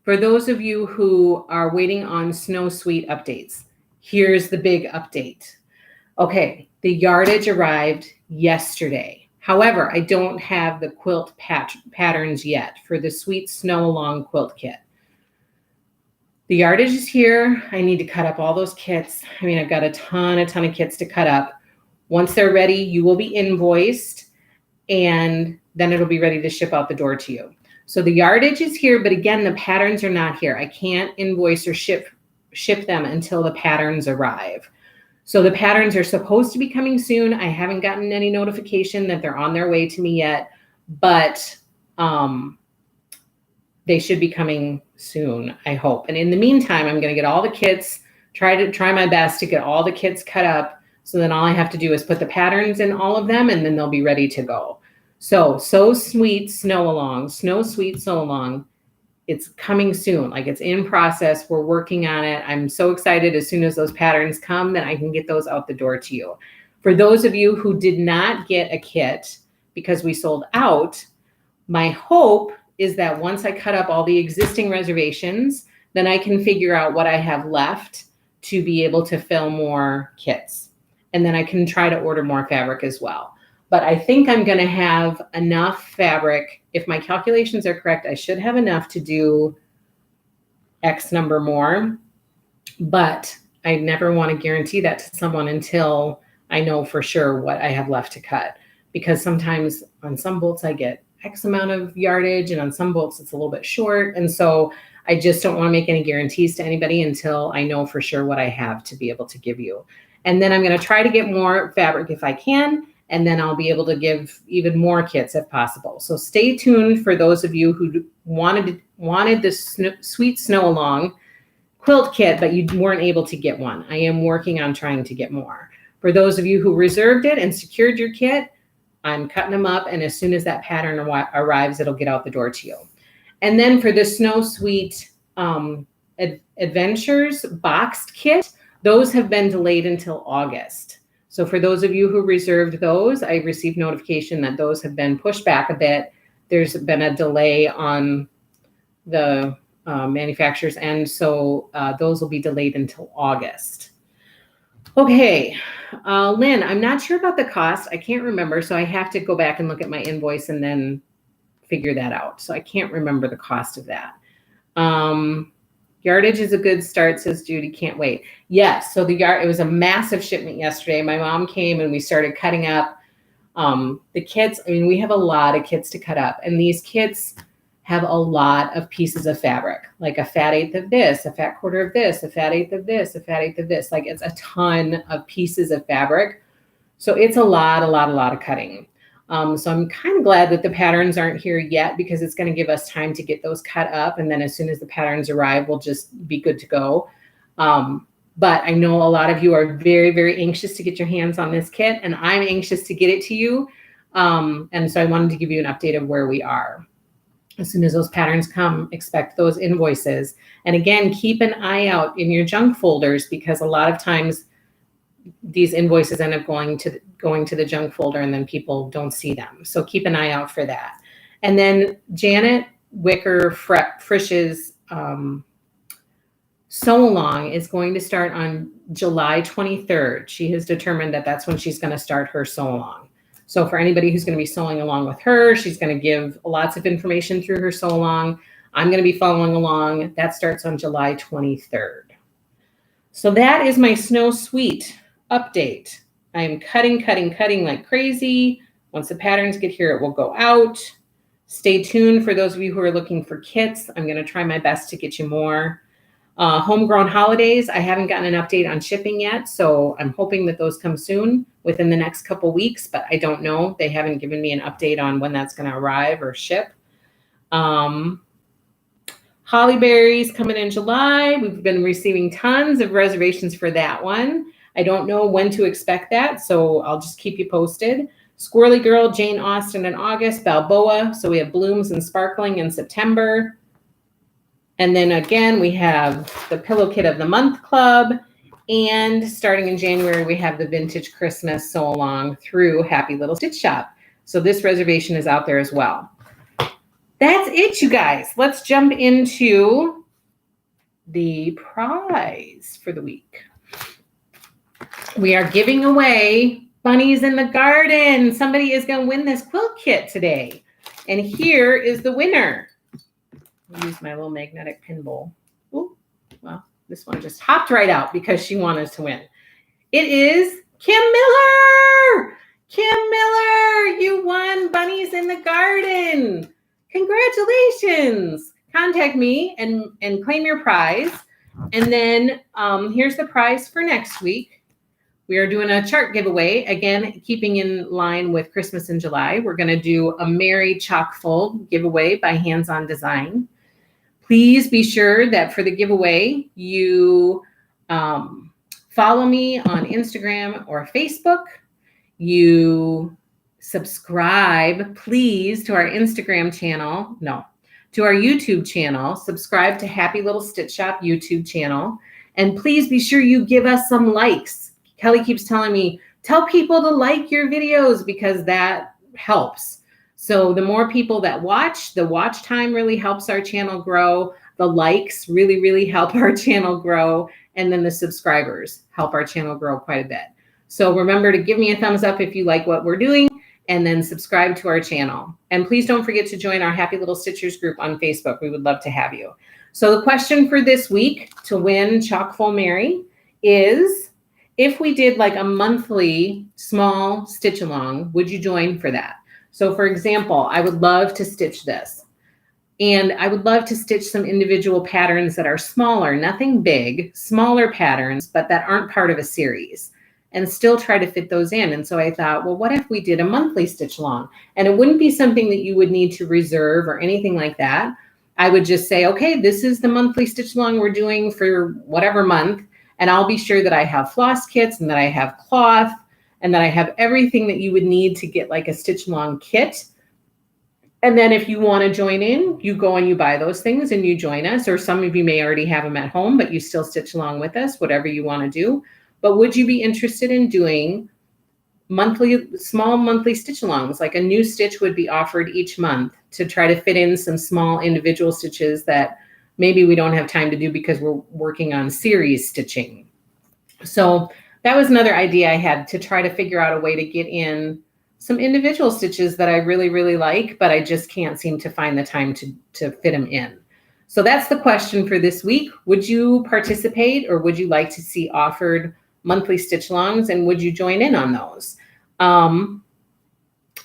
For those of you who are waiting on Snow Suite updates, here's the big update. Okay, the yardage arrived yesterday. However, I don't have the quilt patterns yet for the Sweet Snow Along quilt kit. The yardage is here. I need to cut up all those kits. I mean, I've got a ton of kits to cut up. Once they're ready, you will be invoiced, and then it'll be ready to ship out the door to you. So the yardage is here, but again, the patterns are not here. I can't invoice or ship them until the patterns arrive. So the patterns are supposed to be coming soon. I haven't gotten any notification that they're on their way to me yet, but they should be coming soon, I hope. And in the meantime, I'm going to get all the kits, try my best to get all the kits cut up. So then all I have to do is put the patterns in all of them, and then they'll be ready to go. So Sweet Snow Along, Snow Sweet Snow Along, it's coming soon. Like, it's in process. We're working on it. I'm so excited. As soon as those patterns come, then I can get those out the door to you. For those of you who did not get a kit because we sold out, my hope is that once I cut up all the existing reservations, then I can figure out what I have left to be able to fill more kits. And then I can try to order more fabric as well. But I think I'm going to have enough fabric. If my calculations are correct, I should have enough to do X number more. But I never want to guarantee that to someone until I know for sure what I have left to cut. Because sometimes on some bolts I get X amount of yardage, and on some bolts it's a little bit short. And so I just don't want to make any guarantees to anybody until I know for sure what I have to be able to give you. And then I'm going to try to get more fabric if I can. And then I'll be able to give even more kits if possible. So stay tuned for those of you who wanted this Sweet Snow Along quilt kit, but you weren't able to get one. I am working on trying to get more. For those of you who reserved it and secured your kit, I'm cutting them up, and as soon as that pattern arrives, it'll get out the door to you. And then for the Snow Sweet Adventures boxed kit, those have been delayed until August. So for those of you who reserved those, I received notification that those have been pushed back a bit. There's been a delay on the manufacturer's end, so those will be delayed until August. Okay, Lynn, I'm not sure about the cost. I can't remember, so I have to go back and look at my invoice and then figure that out. So I can't remember the cost of that. Yardage is a good start, says Judy. Can't wait. Yes, so it was a massive shipment yesterday. My mom came and we started cutting up the kits. I mean, we have a lot of kits to cut up, and these kits have a lot of pieces of fabric, like a fat eighth of this, a fat quarter of this, a fat eighth of this, a fat eighth of this. Like, it's a ton of pieces of fabric. So it's a lot of cutting. So I'm kind of glad that the patterns aren't here yet, because it's going to give us time to get those cut up. And then as soon as the patterns arrive, we'll just be good to go. But I know a lot of you are very, very anxious to get your hands on this kit, and I'm anxious to get it to you. And so I wanted to give you an update of where we are. As soon as those patterns come, expect those invoices. And again, keep an eye out in your junk folders, because a lot of times these invoices end up going to the junk folder, and then people don't see them. So keep an eye out for that. And then Janet Wicker Frisch's Sew Along is going to start on July 23rd. She has determined that that's when she's going to start her Sew Along. So for anybody who's going to be sewing along with her, she's going to give lots of information through her Sew Along. I'm going to be following along. That starts on July 23rd. So that is my Snow Suite update. I am cutting like crazy. Once the patterns get here, it will go out. Stay tuned for those of you who are looking for kits. I'm going to try my best to get you more. Homegrown holidays, I haven't gotten an update on shipping yet, so I'm hoping that those come soon within the next couple weeks, but I don't know. They haven't given me an update on when that's going to arrive or ship. Holly Berries coming in July. We've been receiving tons of reservations for that one. I don't know when to expect that, so I'll just keep you posted. Squirrely Girl, Jane Austen in August, Balboa. So we have Blooms and Sparkling in September. And then again, we have the Pillow Kit of the Month Club. And starting in January, we have the Vintage Christmas Sew Along through Happy Little Stitch Shop. So this reservation is out there as well. That's it, you guys. Let's jump into the prize for the week. We are giving away bunnies in the garden. Somebody is going to win this quilt kit today. And here is the winner. I'll use my little magnetic pin bowl. Ooh, well, this one just hopped right out because she wanted to win. It is Kim Miller. Kim Miller, you won bunnies in the garden. Congratulations. Contact me and claim your prize. And then here's the prize for next week. We are doing a chart giveaway. Again, keeping in line with Christmas in July. We're going to do a Merry Chalk Fold giveaway by Hands On Design. Please be sure that for the giveaway, you follow me on Instagram or Facebook. You subscribe, please, to our Instagram channel. No, to our YouTube channel. Subscribe to Happy Little Stitch Shop YouTube channel. And please be sure you give us some likes. Kelly keeps telling me, tell people to like your videos because that helps. So the more people that watch, the watch time really helps our channel grow. The likes really, really help our channel grow. And then the subscribers help our channel grow quite a bit. So remember to give me a thumbs up if you like what we're doing, and then subscribe to our channel. And please don't forget to join our Happy Little Stitchers group on Facebook. We would love to have you. So the question for this week to win Chock-full Mary is, if we did like a monthly small stitch along, would you join for that? So for example, I would love to stitch this. And I would love to stitch some individual patterns that are smaller, nothing big, smaller patterns, but that aren't part of a series, and still try to fit those in. And so I thought, well, what if we did a monthly stitch along? And it wouldn't be something that you would need to reserve or anything like that. I would just say, okay, this is the monthly stitch along we're doing for whatever month. And I'll be sure that I have floss kits and that I have cloth and that I have everything that you would need to get like a stitch along kit. And then if you want to join in, you go and you buy those things and you join us. Or some of you may already have them at home, but you still stitch along with us, whatever you want to do. But would you be interested in doing small monthly stitch alongs? Like a new stitch would be offered each month to try to fit in some small individual stitches that maybe we don't have time to do because we're working on series stitching. So that was another idea I had, to try to figure out a way to get in some individual stitches that I really, really like, but I just can't seem to find the time to fit them in. So that's the question for this week. Would you participate, or would you like to see offered monthly stitch alongs, and would you join in on those? And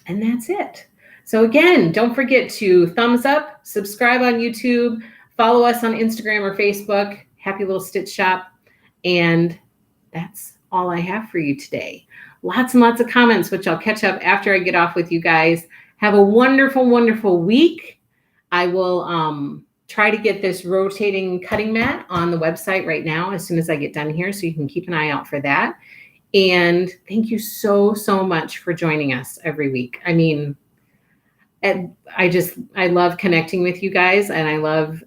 that's it. So again, don't forget to thumbs up, subscribe on YouTube, follow us on Instagram or Facebook, Happy Little Stitch Shop. And that's all I have for you today. Lots and lots of comments, which I'll catch up after I get off with you guys. Have a wonderful, wonderful week. I will try to get this rotating cutting mat on the website right now as soon as I get done here, so you can keep an eye out for that. And thank you so, so much for joining us every week. I mean, I love connecting with you guys, and I love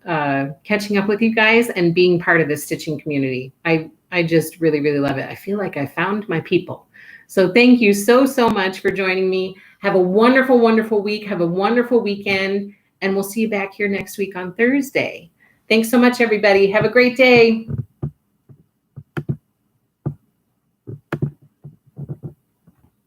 catching up with you guys and being part of the stitching community. I just really, really love it. I feel like I found my people. So thank you so, so much for joining me. Have a wonderful, wonderful week. Have a wonderful weekend, and we'll see you back here next week on Thursday. Thanks so much, everybody. Have a great day.